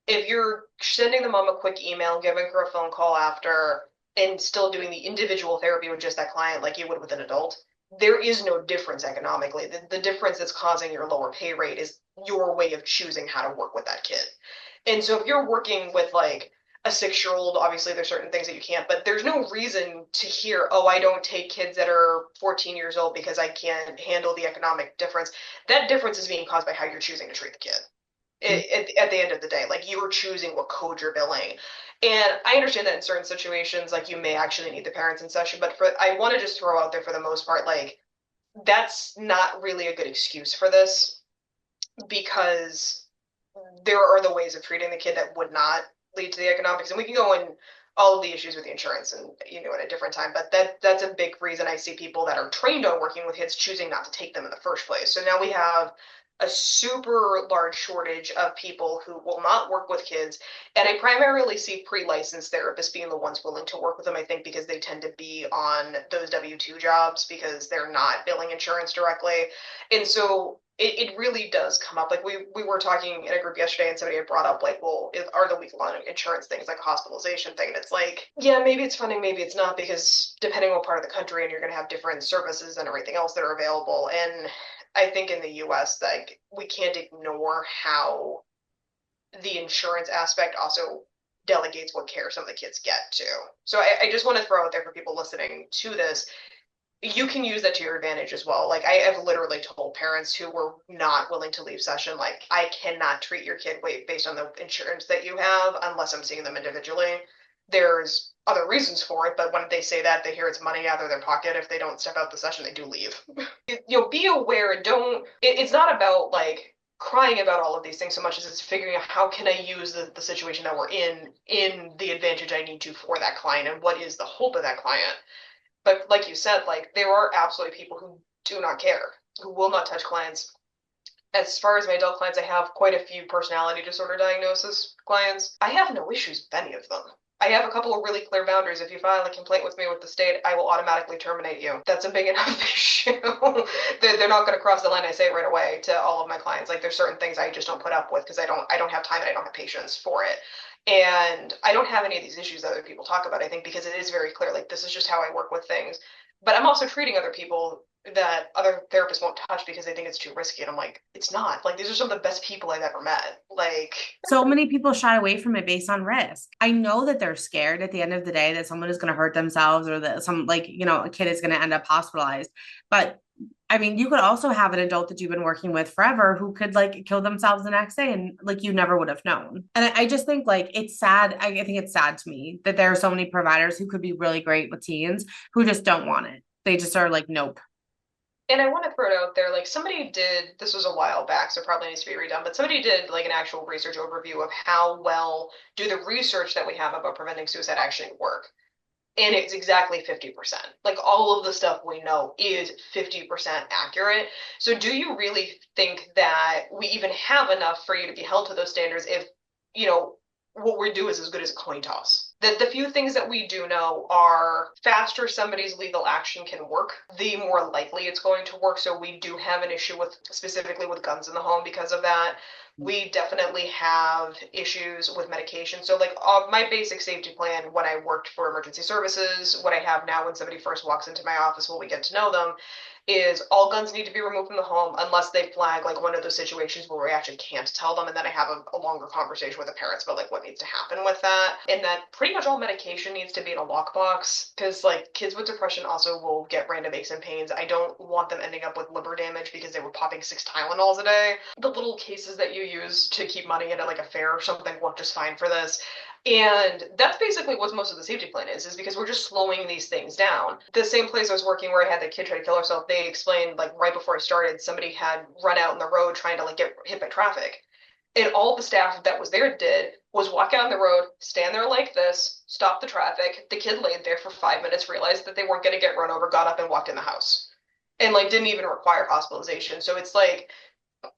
If you're sending the mom a quick email, giving her a phone call after, and still doing the individual therapy with just that client like you would with an adult, there is no difference economically. The difference that's causing your lower pay rate is your way of choosing how to work with that kid. And so if you're working with like a 6-year-old, obviously there's certain things that you can't, but there's no reason to hear, oh, I don't take kids that are 14 years old because I can't handle the economic difference. That difference is being caused by how you're choosing to treat the kid. At the end of the day, like you are choosing what code you're billing. And I understand that in certain situations, like you may actually need the parents in session, but I want to just throw out there for the most part, like that's not really a good excuse for this because there are the ways of treating the kid that would not lead to the economics. And we can go in all of the issues with the insurance and at a different time, but that's a big reason I see people that are trained on working with kids choosing not to take them in the first place. So now we have a super large shortage of people who will not work with kids. And I primarily see pre-licensed therapists being the ones willing to work with them, I think, because they tend to be on those W-2 jobs because they're not billing insurance directly. And so it really does come up. Like we were talking in a group yesterday and somebody had brought up like, well, are the week-long insurance things like a hospitalization thing? And it's like, yeah, maybe it's funding, maybe it's not, because depending on what part of the country and you're going to have different services and everything else that are available. And I think in the US, like we can't ignore how the insurance aspect also delegates what care some of the kids get too. So I just want to throw out there for people listening to this, you can use that to your advantage as well. Like I have literally told parents who were not willing to leave session, like I cannot treat your kid based on the insurance that you have unless I'm seeing them individually. There's other reasons for it, but when they say that, they hear it's money out of their pocket. If they don't step out the session, they do leave. Be aware. It's not about like crying about all of these things so much as it's figuring out how can I use the situation that we're in the advantage I need to for that client and what is the hope of that client. But like you said, like there are absolutely people who do not care, who will not touch clients. As far as my adult clients, I have quite a few personality disorder diagnosis clients. I have no issues with any of them. I have a couple of really clear boundaries. If you file a complaint with me with the state, I will automatically terminate you. That's a big enough issue. They're not going to cross the line. I say it right away to all of my clients. Like there's certain things I just don't put up with because I don't have time and I don't have patience for it. And I don't have any of these issues that other people talk about, I think, because it is very clear, like, this is just how I work with things. But I'm also treating other people that other therapists won't touch because they think it's too risky. And I'm like, it's not. Like, these are some of the best people I've ever met. Like, so many people shy away from it based on risk. I know that they're scared at the end of the day that someone is going to hurt themselves or that a kid is going to end up hospitalized. But I mean, you could also have an adult that you've been working with forever who could like kill themselves the next day and like you never would have known. And I just think like it's sad. I think it's sad to me that there are so many providers who could be really great with teens who just don't want it. They just are like, nope. and I want to throw it out there, like somebody did, this was a while back, so it probably needs to be redone, but somebody did like an actual research overview of how well do the research that we have about preventing suicide actually work. And it's exactly 50%. Like all of the stuff we know is 50% accurate. So do you really think that we even have enough for you to be held to those standards if, what we do is as good as a coin toss? The few things that we do know are faster somebody's legal action can work, the more likely it's going to work. So we do have an issue with specifically with guns in the home because of that. We definitely have issues with medication. So like my basic safety plan when I worked for emergency services, what I have now when somebody first walks into my office when we get to know them, is all guns need to be removed from the home unless they flag like one of those situations where we actually can't tell them, and then I have a longer conversation with the parents about like what needs to happen with that, and that pretty much all medication needs to be in a lockbox because like kids with depression also will get random aches and pains. I don't want them ending up with liver damage because they were popping 6 Tylenols a day. The little cases that you use to keep money in at like a fair or something work just fine for this. And that's basically what most of the safety plan is because we're just slowing these things down. The same place I was working where I had the kid try to kill herself, they explained like right before I started, somebody had run out in the road trying to like get hit by traffic. And all the staff that was there did was walk out on the road, stand there like this, stop the traffic. The kid laid there for 5 minutes, realized that they weren't going to get run over, got up and walked in the house. And like didn't even require hospitalization. So it's like,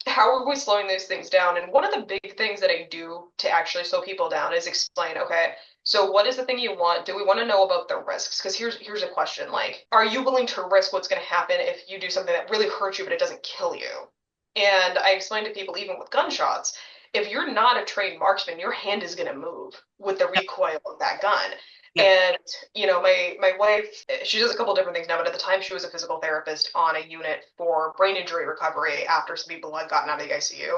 how are we slowing those things down? And one of the big things that I do to actually slow people down is explain, okay, so what is the thing you want? Do we want to know about the risks? Because here's a question, like, are you willing to risk what's going to happen if you do something that really hurts you but it doesn't kill you? And I explain to people, even with gunshots, if you're not a trained marksman, your hand is going to move with the recoil of that gun. Yep. And, you know, my wife, she does a couple different things now, but at the time she was a physical therapist on a unit for brain injury recovery after some people had gotten out of the ICU.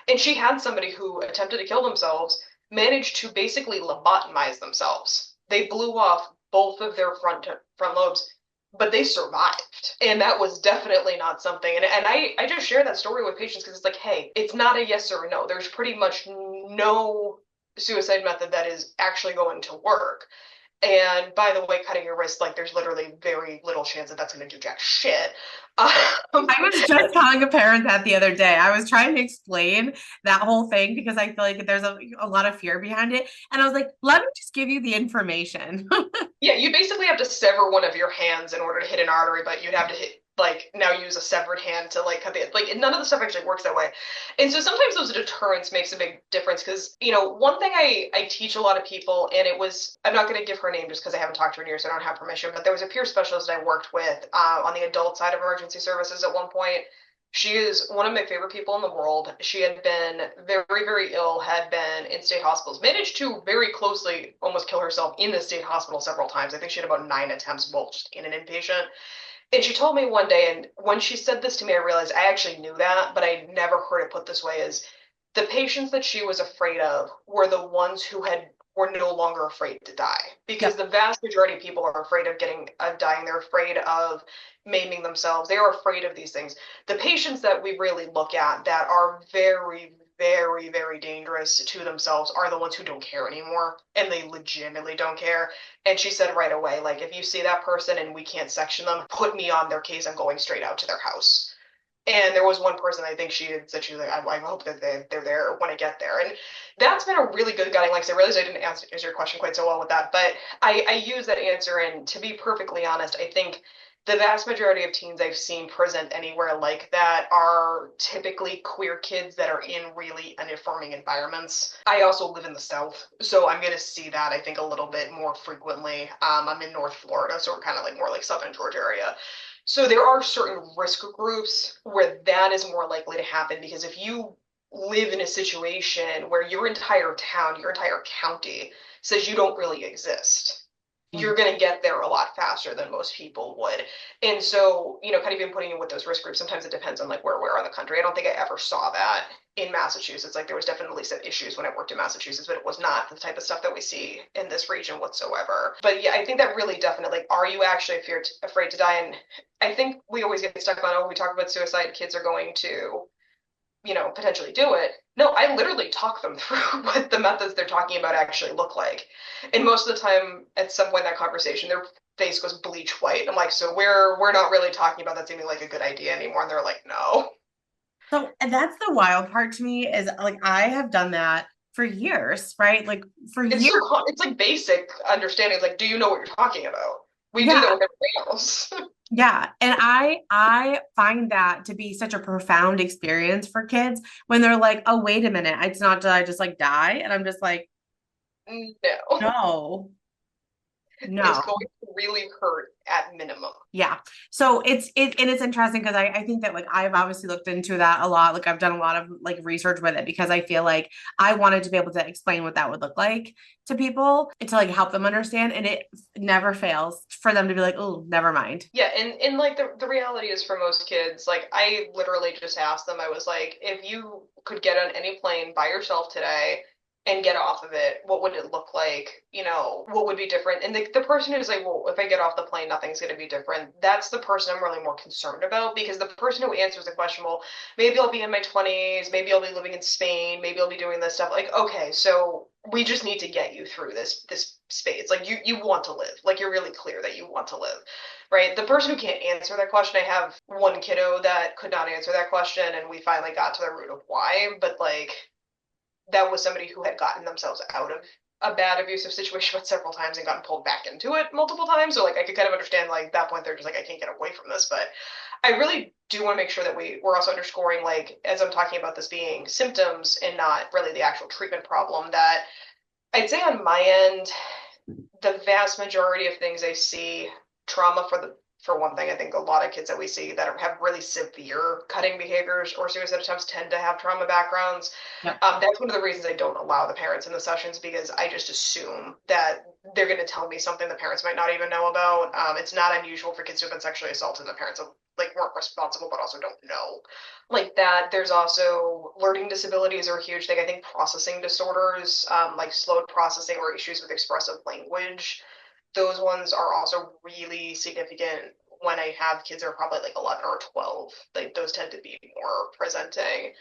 And she had somebody who attempted to kill themselves, managed to basically lobotomize themselves. They blew off both of their front lobes, but they survived. And that was definitely not something. And I just share that story with patients because it's like, hey, it's not a yes or a no. There's pretty much no suicide method that is actually going to work. And by the way, cutting your wrist, like there's literally very little chance that that's going to do jack shit. I was just telling a parent that the other day. I was trying to explain that whole thing because I feel like there's a lot of fear behind it. And I was like, let me just give you the information. Yeah, you basically have to sever one of your hands in order to hit an artery, but you'd have to hit like now use a severed hand to like cut the like none of the stuff actually works that way. And so sometimes those deterrents makes a big difference because you know one thing I teach a lot of people, and it was, I'm not going to give her name just because I haven't talked to her in years, so I don't have permission, but there was a peer specialist I worked with on the adult side of emergency services at one point. She is one of my favorite people in the world. She had been very, very ill, had been in state hospitals, managed to very closely almost kill herself in the state hospital several times. I think she had about 9 attempts, both just in an inpatient. And she told me one day, and when she said this to me, I realized I actually knew that, but I never heard it put this way, is the patients that she was afraid of were the ones who were no longer afraid to die. Because the vast majority of people are afraid of dying. They're afraid of maiming themselves. They are afraid of these things. The patients that we really look at that are very, very, very dangerous to themselves are the ones who don't care anymore, and they legitimately don't care. And she said right away, like, if you see that person and we can't section them, put me on their case. I'm going straight out to their house. And there was one person, I think she had said, she was like, I hope that they're there when I get there. And that's been a really good guiding. Like I realized I didn't answer your question quite so well with that, but I use that answer. And to be perfectly honest, I think the vast majority of teens I've seen present anywhere like that are typically queer kids that are in really unaffirming environments. I also live in the South, so I'm going to see that, I think, a little bit more frequently. I'm in North Florida, so we're kind of like more like Southern Georgia area. So there are certain risk groups where that is more likely to happen because if you live in a situation where your entire town, your entire county says you don't really exist, you're going to get there a lot faster than most people would. And so, you know, kind of even putting in with those risk groups, sometimes it depends on like where we are in the country. I don't think I ever saw that in Massachusetts. Like there was definitely some issues when I worked in Massachusetts, but it was not the type of stuff that we see in this region whatsoever. But yeah, I think that really definitely, are you actually afraid to die? And I think we always get stuck on, oh, we talk about suicide, kids are going to, you know, potentially do it. No, I literally talk them through what the methods they're talking about actually look like. And most of the time, at some point in that conversation, their face goes bleach white. I'm like, so we're not really talking about that seeming like a good idea anymore. And they're like, no. So and that's the wild part to me is like I have done that for years, right? Like for years. It's like basic understanding. Like, do you know what you're talking about? We do Yeah. that with everything else. Yeah. And I find that to be such a profound experience for kids when they're like, oh, wait a minute, it's not, did I just like die? And I'm just like, No. no. is No. going to really hurt at minimum. Yeah. So and it's interesting because I think that like I've obviously looked into that a lot. Like I've done a lot of like research with it because I feel like I wanted to be able to explain what that would look like to people and to like help them understand. And it never fails for them to be like, oh, never mind. Yeah, and like the reality is for most kids, like I literally just asked them, I was like, if you could get on any plane by yourself today and get off of it, what would it look like? You know, what would be different? And the person who's like, well, if I get off the plane, nothing's going to be different. That's the person I'm really more concerned about because the person who answers the question, well, maybe I'll be in my 20s, maybe I'll be living in Spain, maybe I'll be doing this stuff. Like, okay, so we just need to get you through this space. Like you want to live. Like you're really clear that you want to live. Right? The person who can't answer that question, I have one kiddo that could not answer that question, and we finally got to the root of why. But like, that was somebody who had gotten themselves out of a bad abusive situation several times and gotten pulled back into it multiple times. So like, I could kind of understand like that point they're just like, I can't get away from this. But I really do want to make sure that we're also underscoring like as I'm talking about this being symptoms and not really the actual treatment problem. That I'd say on my end, the vast majority of things I see trauma for one thing. I think a lot of kids that we see that have really severe cutting behaviors or suicide attempts tend to have trauma backgrounds. Yep. That's one of the reasons I don't allow the parents in the sessions because I just assume that they're going to tell me something the parents might not even know about. It's not unusual for kids who have been sexually assaulted and the parents like weren't responsible but also don't know like that. There's also learning disabilities are a huge thing. I think processing disorders, like slowed processing or issues with expressive language, those ones are also really significant when I have kids that are probably like 11 or 12. Like those tend to be more presenting.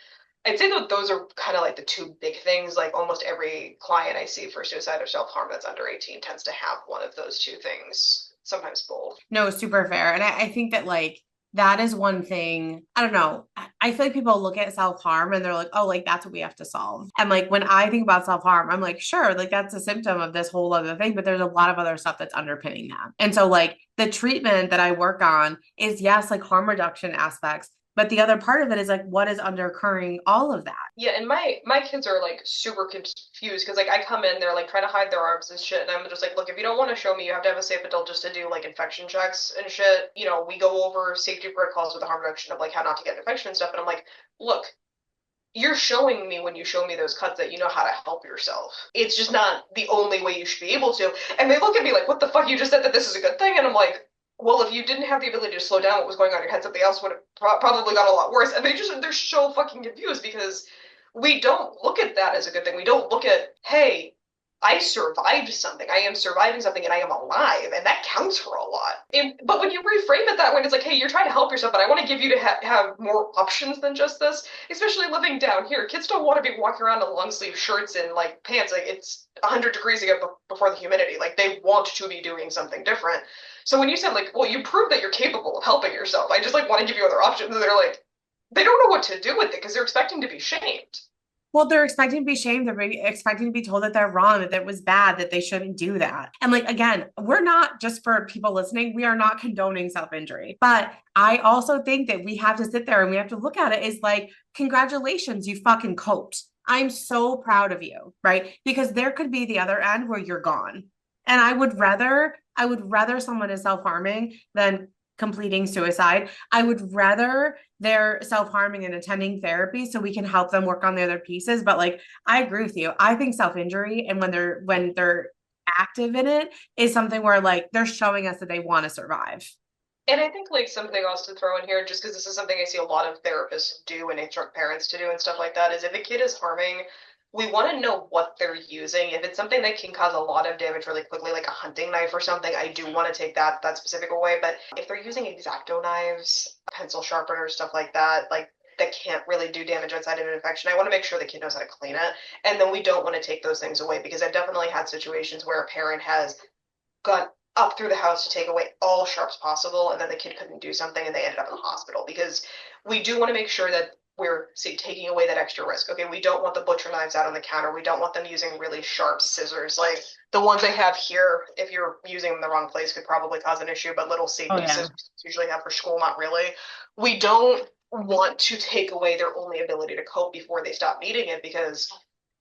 I'd say that those are kind of like the two big things. Like almost every client I see for suicide or self-harm that's under 18 tends to have one of those two things, sometimes both. No, super fair. And I think that like that is one thing. I don't know. I feel like people look at self-harm and they're like, oh, like that's what we have to solve. And like when I think about self-harm, I'm like, sure, like that's a symptom of this whole other thing, but there's a lot of other stuff that's underpinning that. And so like the treatment that I work on is yes, like harm reduction aspects, but the other part of it is like what is undercurring all of that. Yeah, and my kids are like super confused because like I come in, they're like trying to hide their arms and shit, and I'm just like, look, if you don't want to show me, you have to have a safe adult just to do like infection checks and shit. You know, we go over safety protocols with the harm reduction of like how not to get an infection and stuff, and I'm like, look, you're showing me when you show me those cuts that you know how to help yourself. It's just not the only way you should be able to. And they look at me like, what the fuck? You just said that this is a good thing, and I'm like, well, if you didn't have the ability to slow down what was going on in your head, something else would have probably got a lot worse. And they're so fucking confused because we don't look at that as a good thing. We don't look at, hey, I survived something. I am surviving something and I am alive. And that counts for a lot. But when you reframe it that way, it's like, hey, you're trying to help yourself, but I want to give you to have more options than just this, especially living down here. Kids don't want to be walking around in long sleeve shirts and like pants. Like it's 100 degrees before the humidity. Like they want to be doing something different. So when you said like, well, you prove that you're capable of helping yourself, I just like want to give you other options. And they're like, they don't know what to do with it because they're expecting to be shamed. Well, they're expecting to be shamed. They're expecting to be told that they're wrong, that that was bad, that they shouldn't do that. And like, again, we're not just for people listening, we are not condoning self-injury. But I also think that we have to sit there and we have to look at it as like, congratulations, you fucking coped. I'm so proud of you, right? Because there could be the other end where you're gone. And I would rather someone is self-harming than completing suicide. I would rather they're self-harming and attending therapy so we can help them work on the other pieces. But like I agree with you. I think self-injury and when they're active in it is something where like they're showing us that they want to survive. And I think like something else to throw in here, just because this is something I see a lot of therapists do and instruct parents to do and stuff like that, is if a kid is harming, we want to know what they're using. If it's something that can cause a lot of damage really quickly, like a hunting knife or something, I do want to take that specific away. But if they're using X-Acto knives, pencil sharpeners, stuff like that can't really do damage outside of an infection, I want to make sure the kid knows how to clean it. And then we don't want to take those things away because I've definitely had situations where a parent has gone up through the house to take away all sharps possible, and then the kid couldn't do something and they ended up in the hospital because we do want to make sure that we're taking away that extra risk. Okay, we don't want the butcher knives out on the counter. We don't want them using really sharp scissors. Like the ones I have here, if you're using them in the wrong place, could probably cause an issue, but little safety scissors usually have for school, not really. We don't want to take away their only ability to cope before they stop needing it because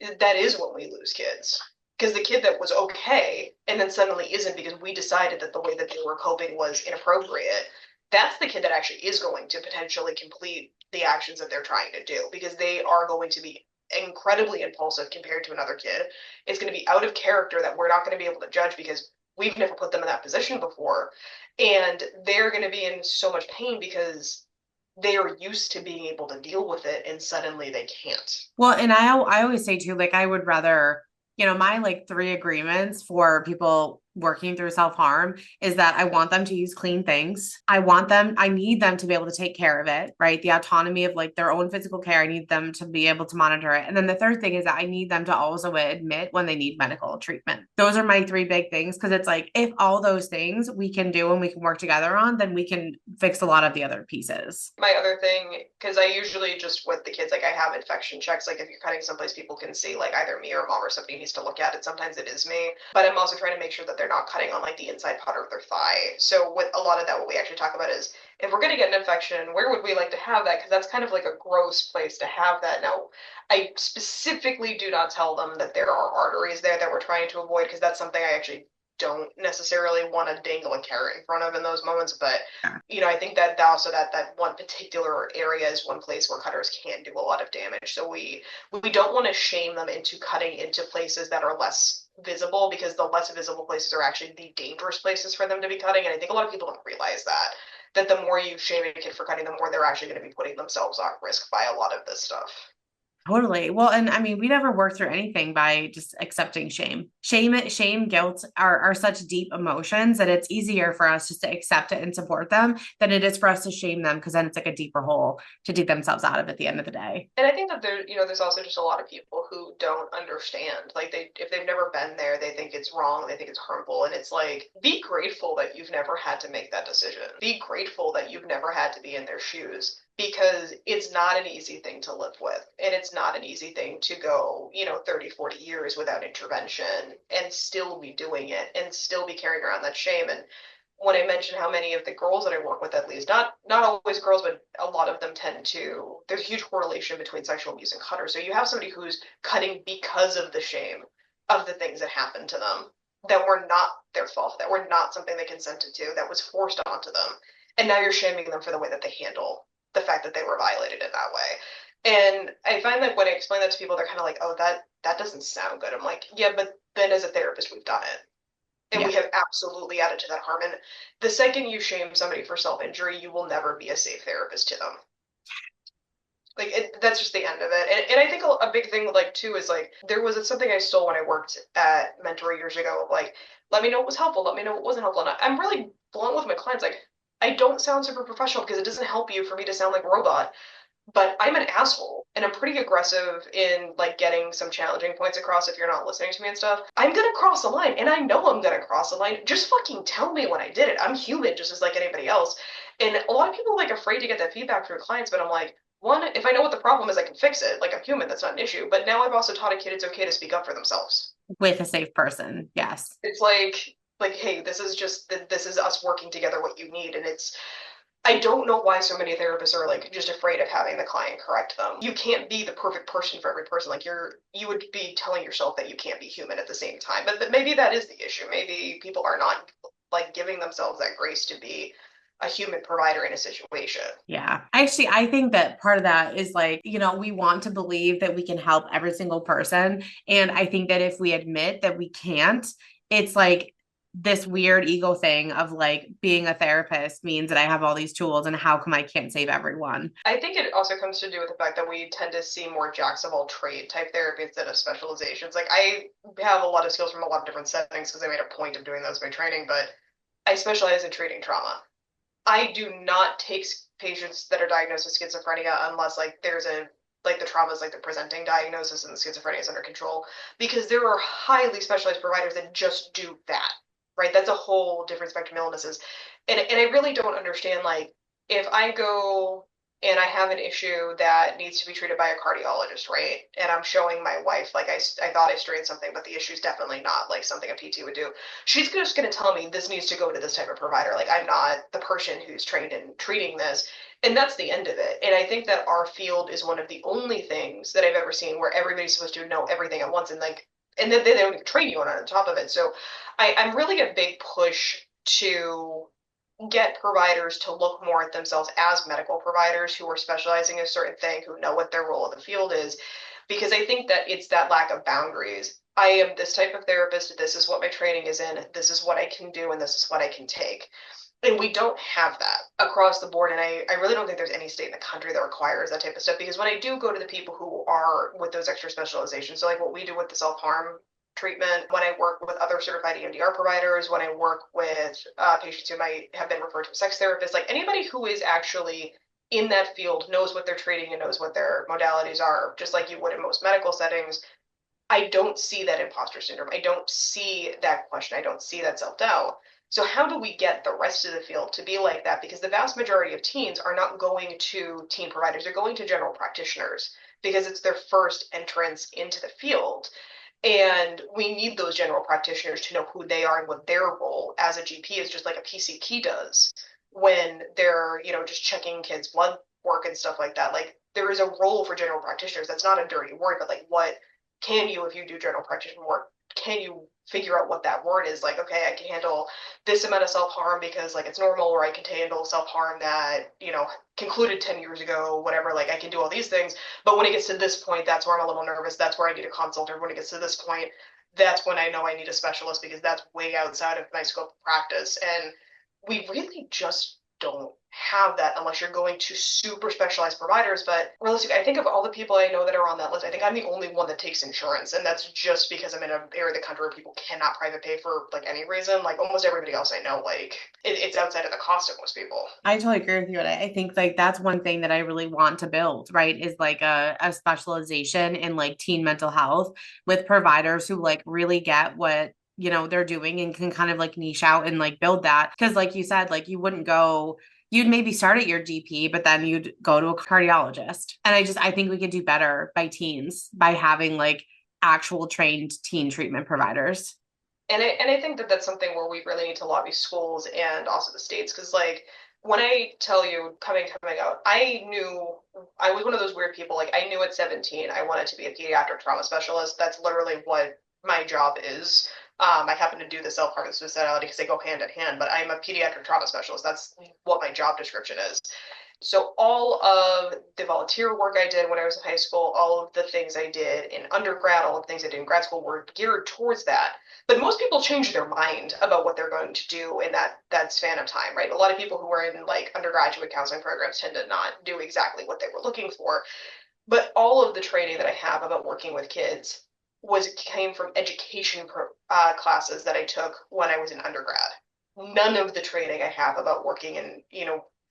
that is when we lose kids. because the kid that was okay and then suddenly isn't because we decided that the way that they were coping was inappropriate, that's the kid that actually is going to potentially complete the actions that they're trying to do, because they are going to be incredibly impulsive compared to another kid. It's going to be out of character that we're not going to be able to judge because we've never put them in that position before. And they're going to be in so much pain because they are used to being able to deal with it and suddenly they can't. Well, and I always say too, like I would rather, my like three agreements for people working through self-harm is that I want them to use clean things. I need them to be able to take care of it, right? The autonomy of like their own physical care. I need them to be able to monitor it. And then the third thing is that I need them to also admit when they need medical treatment. Those are my three big things. Cause it's like, if all those things we can do and we can work together on, then we can fix a lot of the other pieces. My other thing, because I usually just with the kids, like I have infection checks, like if you're cutting someplace people can see like either me or mom or somebody needs to look at it. Sometimes it is me, but I'm also trying to make sure that they're not cutting on like the inside part of their thigh. So with a lot of that, what we actually talk about is if we're going to get an infection, where would we like to have that? Because that's kind of like a gross place to have that. Now, I specifically do not tell them that there are arteries there that we're trying to avoid, because that's something I actually don't necessarily want to dangle a carrot in front of in those moments. But I think that also that one particular area is one place where cutters can do a lot of damage. So we don't want to shame them into cutting into places that are less visible, because the less visible places are actually the dangerous places for them to be cutting. And I think a lot of people don't realize that the more you shame a kid for cutting, the more they're actually going to be putting themselves at risk by a lot of this stuff. Totally. Well, and I mean, we never work through anything by just accepting shame. Shame, guilt are such deep emotions that it's easier for us just to accept it and support them than it is for us to shame them, because then it's like a deeper hole to dig themselves out of at the end of the day. And I think that there's also just a lot of people who don't understand. Like if they've never been there, they think it's wrong, they think it's harmful, and it's like, be grateful that you've never had to make that decision. Be grateful that you've never had to be in their shoes, because it's not an easy thing to live with, and it's not an easy thing to go 30, 40 years without intervention and still be doing it and still be carrying around that shame. And when I mentioned how many of the girls that I work with, at least not always girls, but a lot of them tend to, there's a huge correlation between sexual abuse and cutters. So you have somebody who's cutting because of the shame of the things that happened to them, that were not their fault, that were not something they consented to, that was forced onto them, and now you're shaming them for the way that they handle the fact that they were violated in that way. And I find that when I explain that to people, they're kind of like, oh, that doesn't sound good. I'm like, yeah, but then as a therapist, we've done it. And Yeah. we have absolutely added to that harm. And the second you shame somebody for self-injury, you will never be a safe therapist to them. Like that's just the end of it. And I think a big thing like too is like there was something I stole when I worked at Mentor years ago. Like, let me know what was helpful. Let me know what wasn't helpful. And I'm really blunt with my clients. Like, I don't sound super professional because it doesn't help you for me to sound like a robot. But I'm an asshole and I'm pretty aggressive in like getting some challenging points across if you're not listening to me and stuff. I'm gonna cross the line, and I know I'm gonna cross the line. Just fucking tell me when I did it. I'm human just as like anybody else. And a lot of people are like afraid to get that feedback from clients, but I'm like, one, if I know what the problem is, I can fix it. Like, I'm human, that's not an issue. But now I've also taught a kid it's okay to speak up for themselves. With a safe person. Yes. It's like, hey, this is us working together what you need. And I don't know why so many therapists are like just afraid of having the client correct them. You can't be the perfect person for every person. Like you would be telling yourself that you can't be human at the same time. But maybe that is the issue. Maybe people are not like giving themselves that grace to be a human provider in a situation. Yeah. Actually, I think that part of that is like, we want to believe that we can help every single person. And I think that if we admit that we can't, it's like this weird ego thing of like being a therapist means that I have all these tools and how come I can't save everyone? I think it also comes to do with the fact that we tend to see more jacks of all trade type therapy instead of specializations. Like I have a lot of skills from a lot of different settings because I made a point of doing those by training, but I specialize in treating trauma. I do not take patients that are diagnosed with schizophrenia unless like there's like the trauma is like the presenting diagnosis and the schizophrenia is under control, because there are highly specialized providers that just do that, right? That's a whole different spectrum of illnesses. And I really don't understand, like, if I go and I have an issue that needs to be treated by a cardiologist, right? And I'm showing my wife, like, I thought I strained something, but the issue's definitely not like something a PT would do. She's just going to tell me this needs to go to this type of provider. Like, I'm not the person who's trained in treating this. And that's the end of it. And I think that our field is one of the only things that I've ever seen where everybody's supposed to know everything at once. And like, and then they don't even train you on top of it. So I'm really a big push to get providers to look more at themselves as medical providers who are specializing in a certain thing, who know what their role in the field is, because I think that it's that lack of boundaries. I am this type of therapist, this is what my training is in, this is what I can do, and this is what I can take. And we don't have that across the board. And I really don't think there's any state in the country that requires that type of stuff. Because when I do go to the people who are with those extra specializations, so like what we do with the self-harm treatment, when I work with other certified EMDR providers, when I work with patients who might have been referred to a sex therapist, like anybody who is actually in that field knows what they're treating and knows what their modalities are, just like you would in most medical settings. I don't see that imposter syndrome. I don't see that question. I don't see that self-doubt. So how do we get the rest of the field to be like that? Because the vast majority of teens are not going to teen providers. They're going to general practitioners because it's their first entrance into the field. And we need those general practitioners to know who they are and what their role as a GP is, just like a PCP does when they're, just checking kids' blood work and stuff like that. Like there is a role for general practitioners. That's not a dirty word, but like what can you, if you do general practitioner work, can you figure out what that word is? Like, okay, I can handle this amount of self-harm because like it's normal, or I can handle self-harm that, concluded 10 years ago, whatever, like I can do all these things. But when it gets to this point, that's where I'm a little nervous. That's where I need a consult. Or when it gets to this point, that's when I know I need a specialist because that's way outside of my scope of practice. And we really just don't have that unless you're going to super specialized providers. But realistically, I think of all the people I know that are on that list, I think I'm the only one that takes insurance. And that's just because I'm in an area of the country where people cannot private pay for like any reason. Like almost everybody else I know, like it's outside of the cost of most people. I totally agree with you. And I think like that's one thing that I really want to build, right? Is like a specialization in like teen mental health with providers who like really get what they're doing and can kind of like niche out and like build that. Because like you said, like you'd maybe start at your GP, but then you'd go to a cardiologist. And I think we could do better by teens by having like actual trained teen treatment providers. And I think that that's something where we really need to lobby schools and also the states, because like when I tell you coming out, I knew I was one of those weird people. Like I knew at 17 I wanted to be a pediatric trauma specialist. That's literally what my job is. I happen to do the self-harm and suicidality because they go hand in hand, but I'm a pediatric trauma specialist. That's what my job description is. So all of the volunteer work I did when I was in high school, all of the things I did in undergrad, all of the things I did in grad school were geared towards that. But most people change their mind about what they're going to do in that span of time, right? A lot of people who are in like undergraduate counseling programs tend to not do exactly what they were looking for. But all of the training that I have about working with kids came from education classes that I took when I was in undergrad. None of the training I have about working in,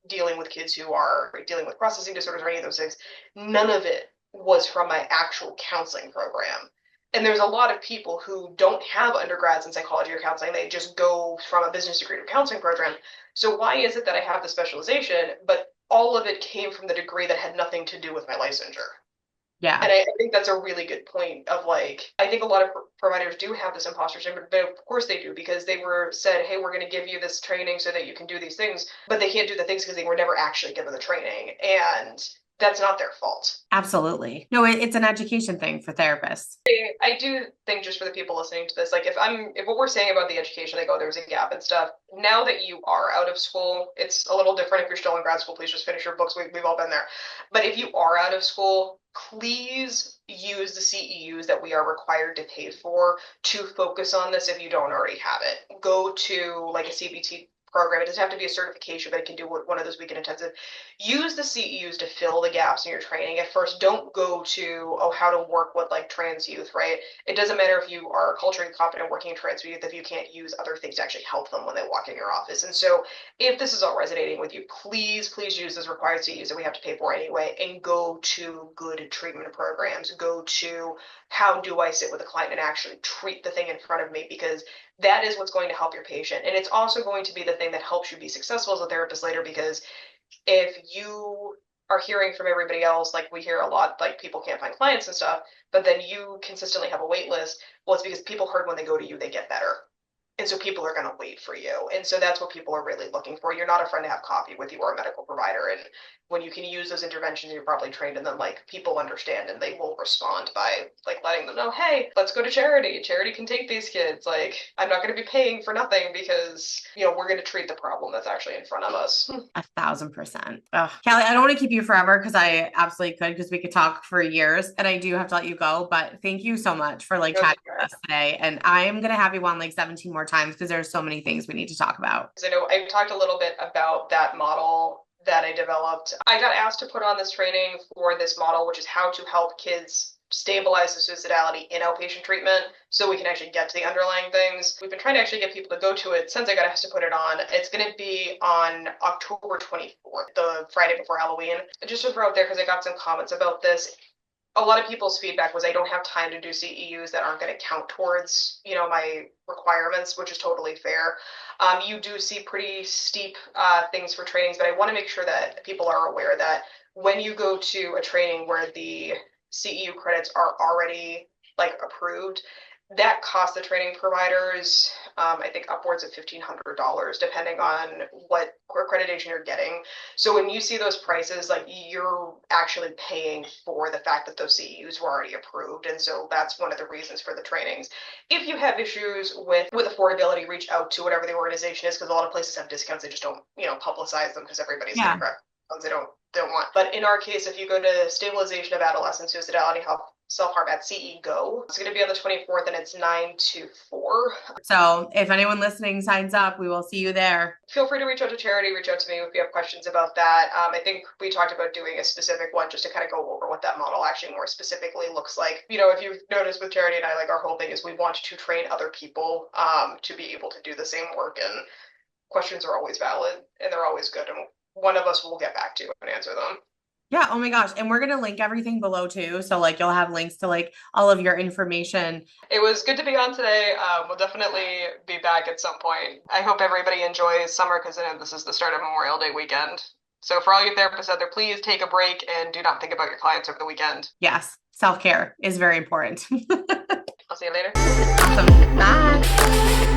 dealing with kids who are dealing with processing disorders or any of those things, none of it was from my actual counseling program. And there's a lot of people who don't have undergrads in psychology or counseling. They just go from a business degree to counseling program. So why is it that I have the specialization, but all of it came from the degree that had nothing to do with my licensure? Yeah. And I think that's a really good point of like, I think a lot of providers do have this imposter syndrome, but of course they do because they were said, hey, we're going to give you this training so that you can do these things, but they can't do the things because they were never actually given the training. And that's not their fault. Absolutely. No, it's an education thing for therapists. I do think just for the people listening to this, like if what we're saying about the education, like, oh, there's a gap and stuff, now that you are out of school, it's a little different. If you're still in grad school, please just finish your books. We've all been there. But if you are out of school, please use the CEUs that we are required to pay for to focus on this if you don't already have it. Go to like a CBT program. It doesn't have to be a certification, but it can do one of those weekend intensive. Use the CEUs to fill the gaps in your training. At first, don't go to, oh, how to work with like trans youth, right? It doesn't matter if you are culturally competent working in trans youth if you can't use other things to actually help them when they walk in your office. And so if this is all resonating with you, please use those required CEUs that we have to pay for anyway, and go to good treatment programs. Go to how do I sit with a client and actually treat the thing in front of me, because that is what's going to help your patient. And it's also going to be the thing that helps you be successful as a therapist later, because if you are hearing from everybody else, like we hear a lot, like people can't find clients and stuff, but then you consistently have a wait list, well, it's because people heard when they go to you, they get better. And so people are going to wait for you. And so that's what people are really looking for. You're not a friend to have coffee with. You are a medical provider. And when you can use those interventions, you're probably trained in them, like people understand and they will respond by like letting them know, hey, let's go to Charity. Charity can take these kids. Like, I'm not going to be paying for nothing because, you know, we're going to treat the problem that's actually in front of us. 1,000%. Ugh. Callie, I don't want to keep you forever because I absolutely could, because we could talk for years, and I do have to let you go, but thank you so much for like chatting with us today. And I am going to have you on like 17 more times because there's so many things we need to talk about. I know I talked a little bit about that model that I developed. I got asked to put on this training for this model, which is how to help kids stabilize the suicidality in outpatient treatment so we can actually get to the underlying things. We've been trying to actually get people to go to it since I got asked to put it on. It's going to be on October 24th, the Friday before Halloween. Just to throw out there, because I got some comments about this, a lot of people's feedback was I don't have time to do CEUs that aren't going to count towards, you know, my requirements, which is totally fair. You do see pretty steep things for trainings, but I want to make sure that people are aware that when you go to a training where the CEU credits are already like approved, that costs the training providers, I think upwards of $1,500, depending on what accreditation you're getting. So when you see those prices, like you're actually paying for the fact that those CEUs were already approved. And so that's one of the reasons for the trainings. If you have issues with affordability, reach out to whatever the organization is, because a lot of places have discounts. They just don't, you know, publicize them because everybody's going to correct ones they don't want. But in our case, if you go to stabilization of adolescent suicidality, self-harm at CE Go. It's going to be on the 24th and it's 9 to 4. So if anyone listening signs up, we will see you there. Feel free to reach out to Charity, reach out to me if you have questions about that. I think we talked about doing a specific one just to kind of go over what that model actually more specifically looks like. You know, if you've noticed with Charity and I, like our whole thing is we want to train other people to be able to do the same work, and questions are always valid and they're always good, and one of us will get back to and answer them. Yeah. Oh my gosh. And we're going to link everything below too. So like you'll have links to like all of your information. It was good to be on today. We'll definitely be back at some point. I hope everybody enjoys summer because I know this is the start of Memorial Day weekend. So for all your therapists out there, please take a break and do not think about your clients over the weekend. Yes. Self-care is very important. I'll see you later. Awesome. Bye.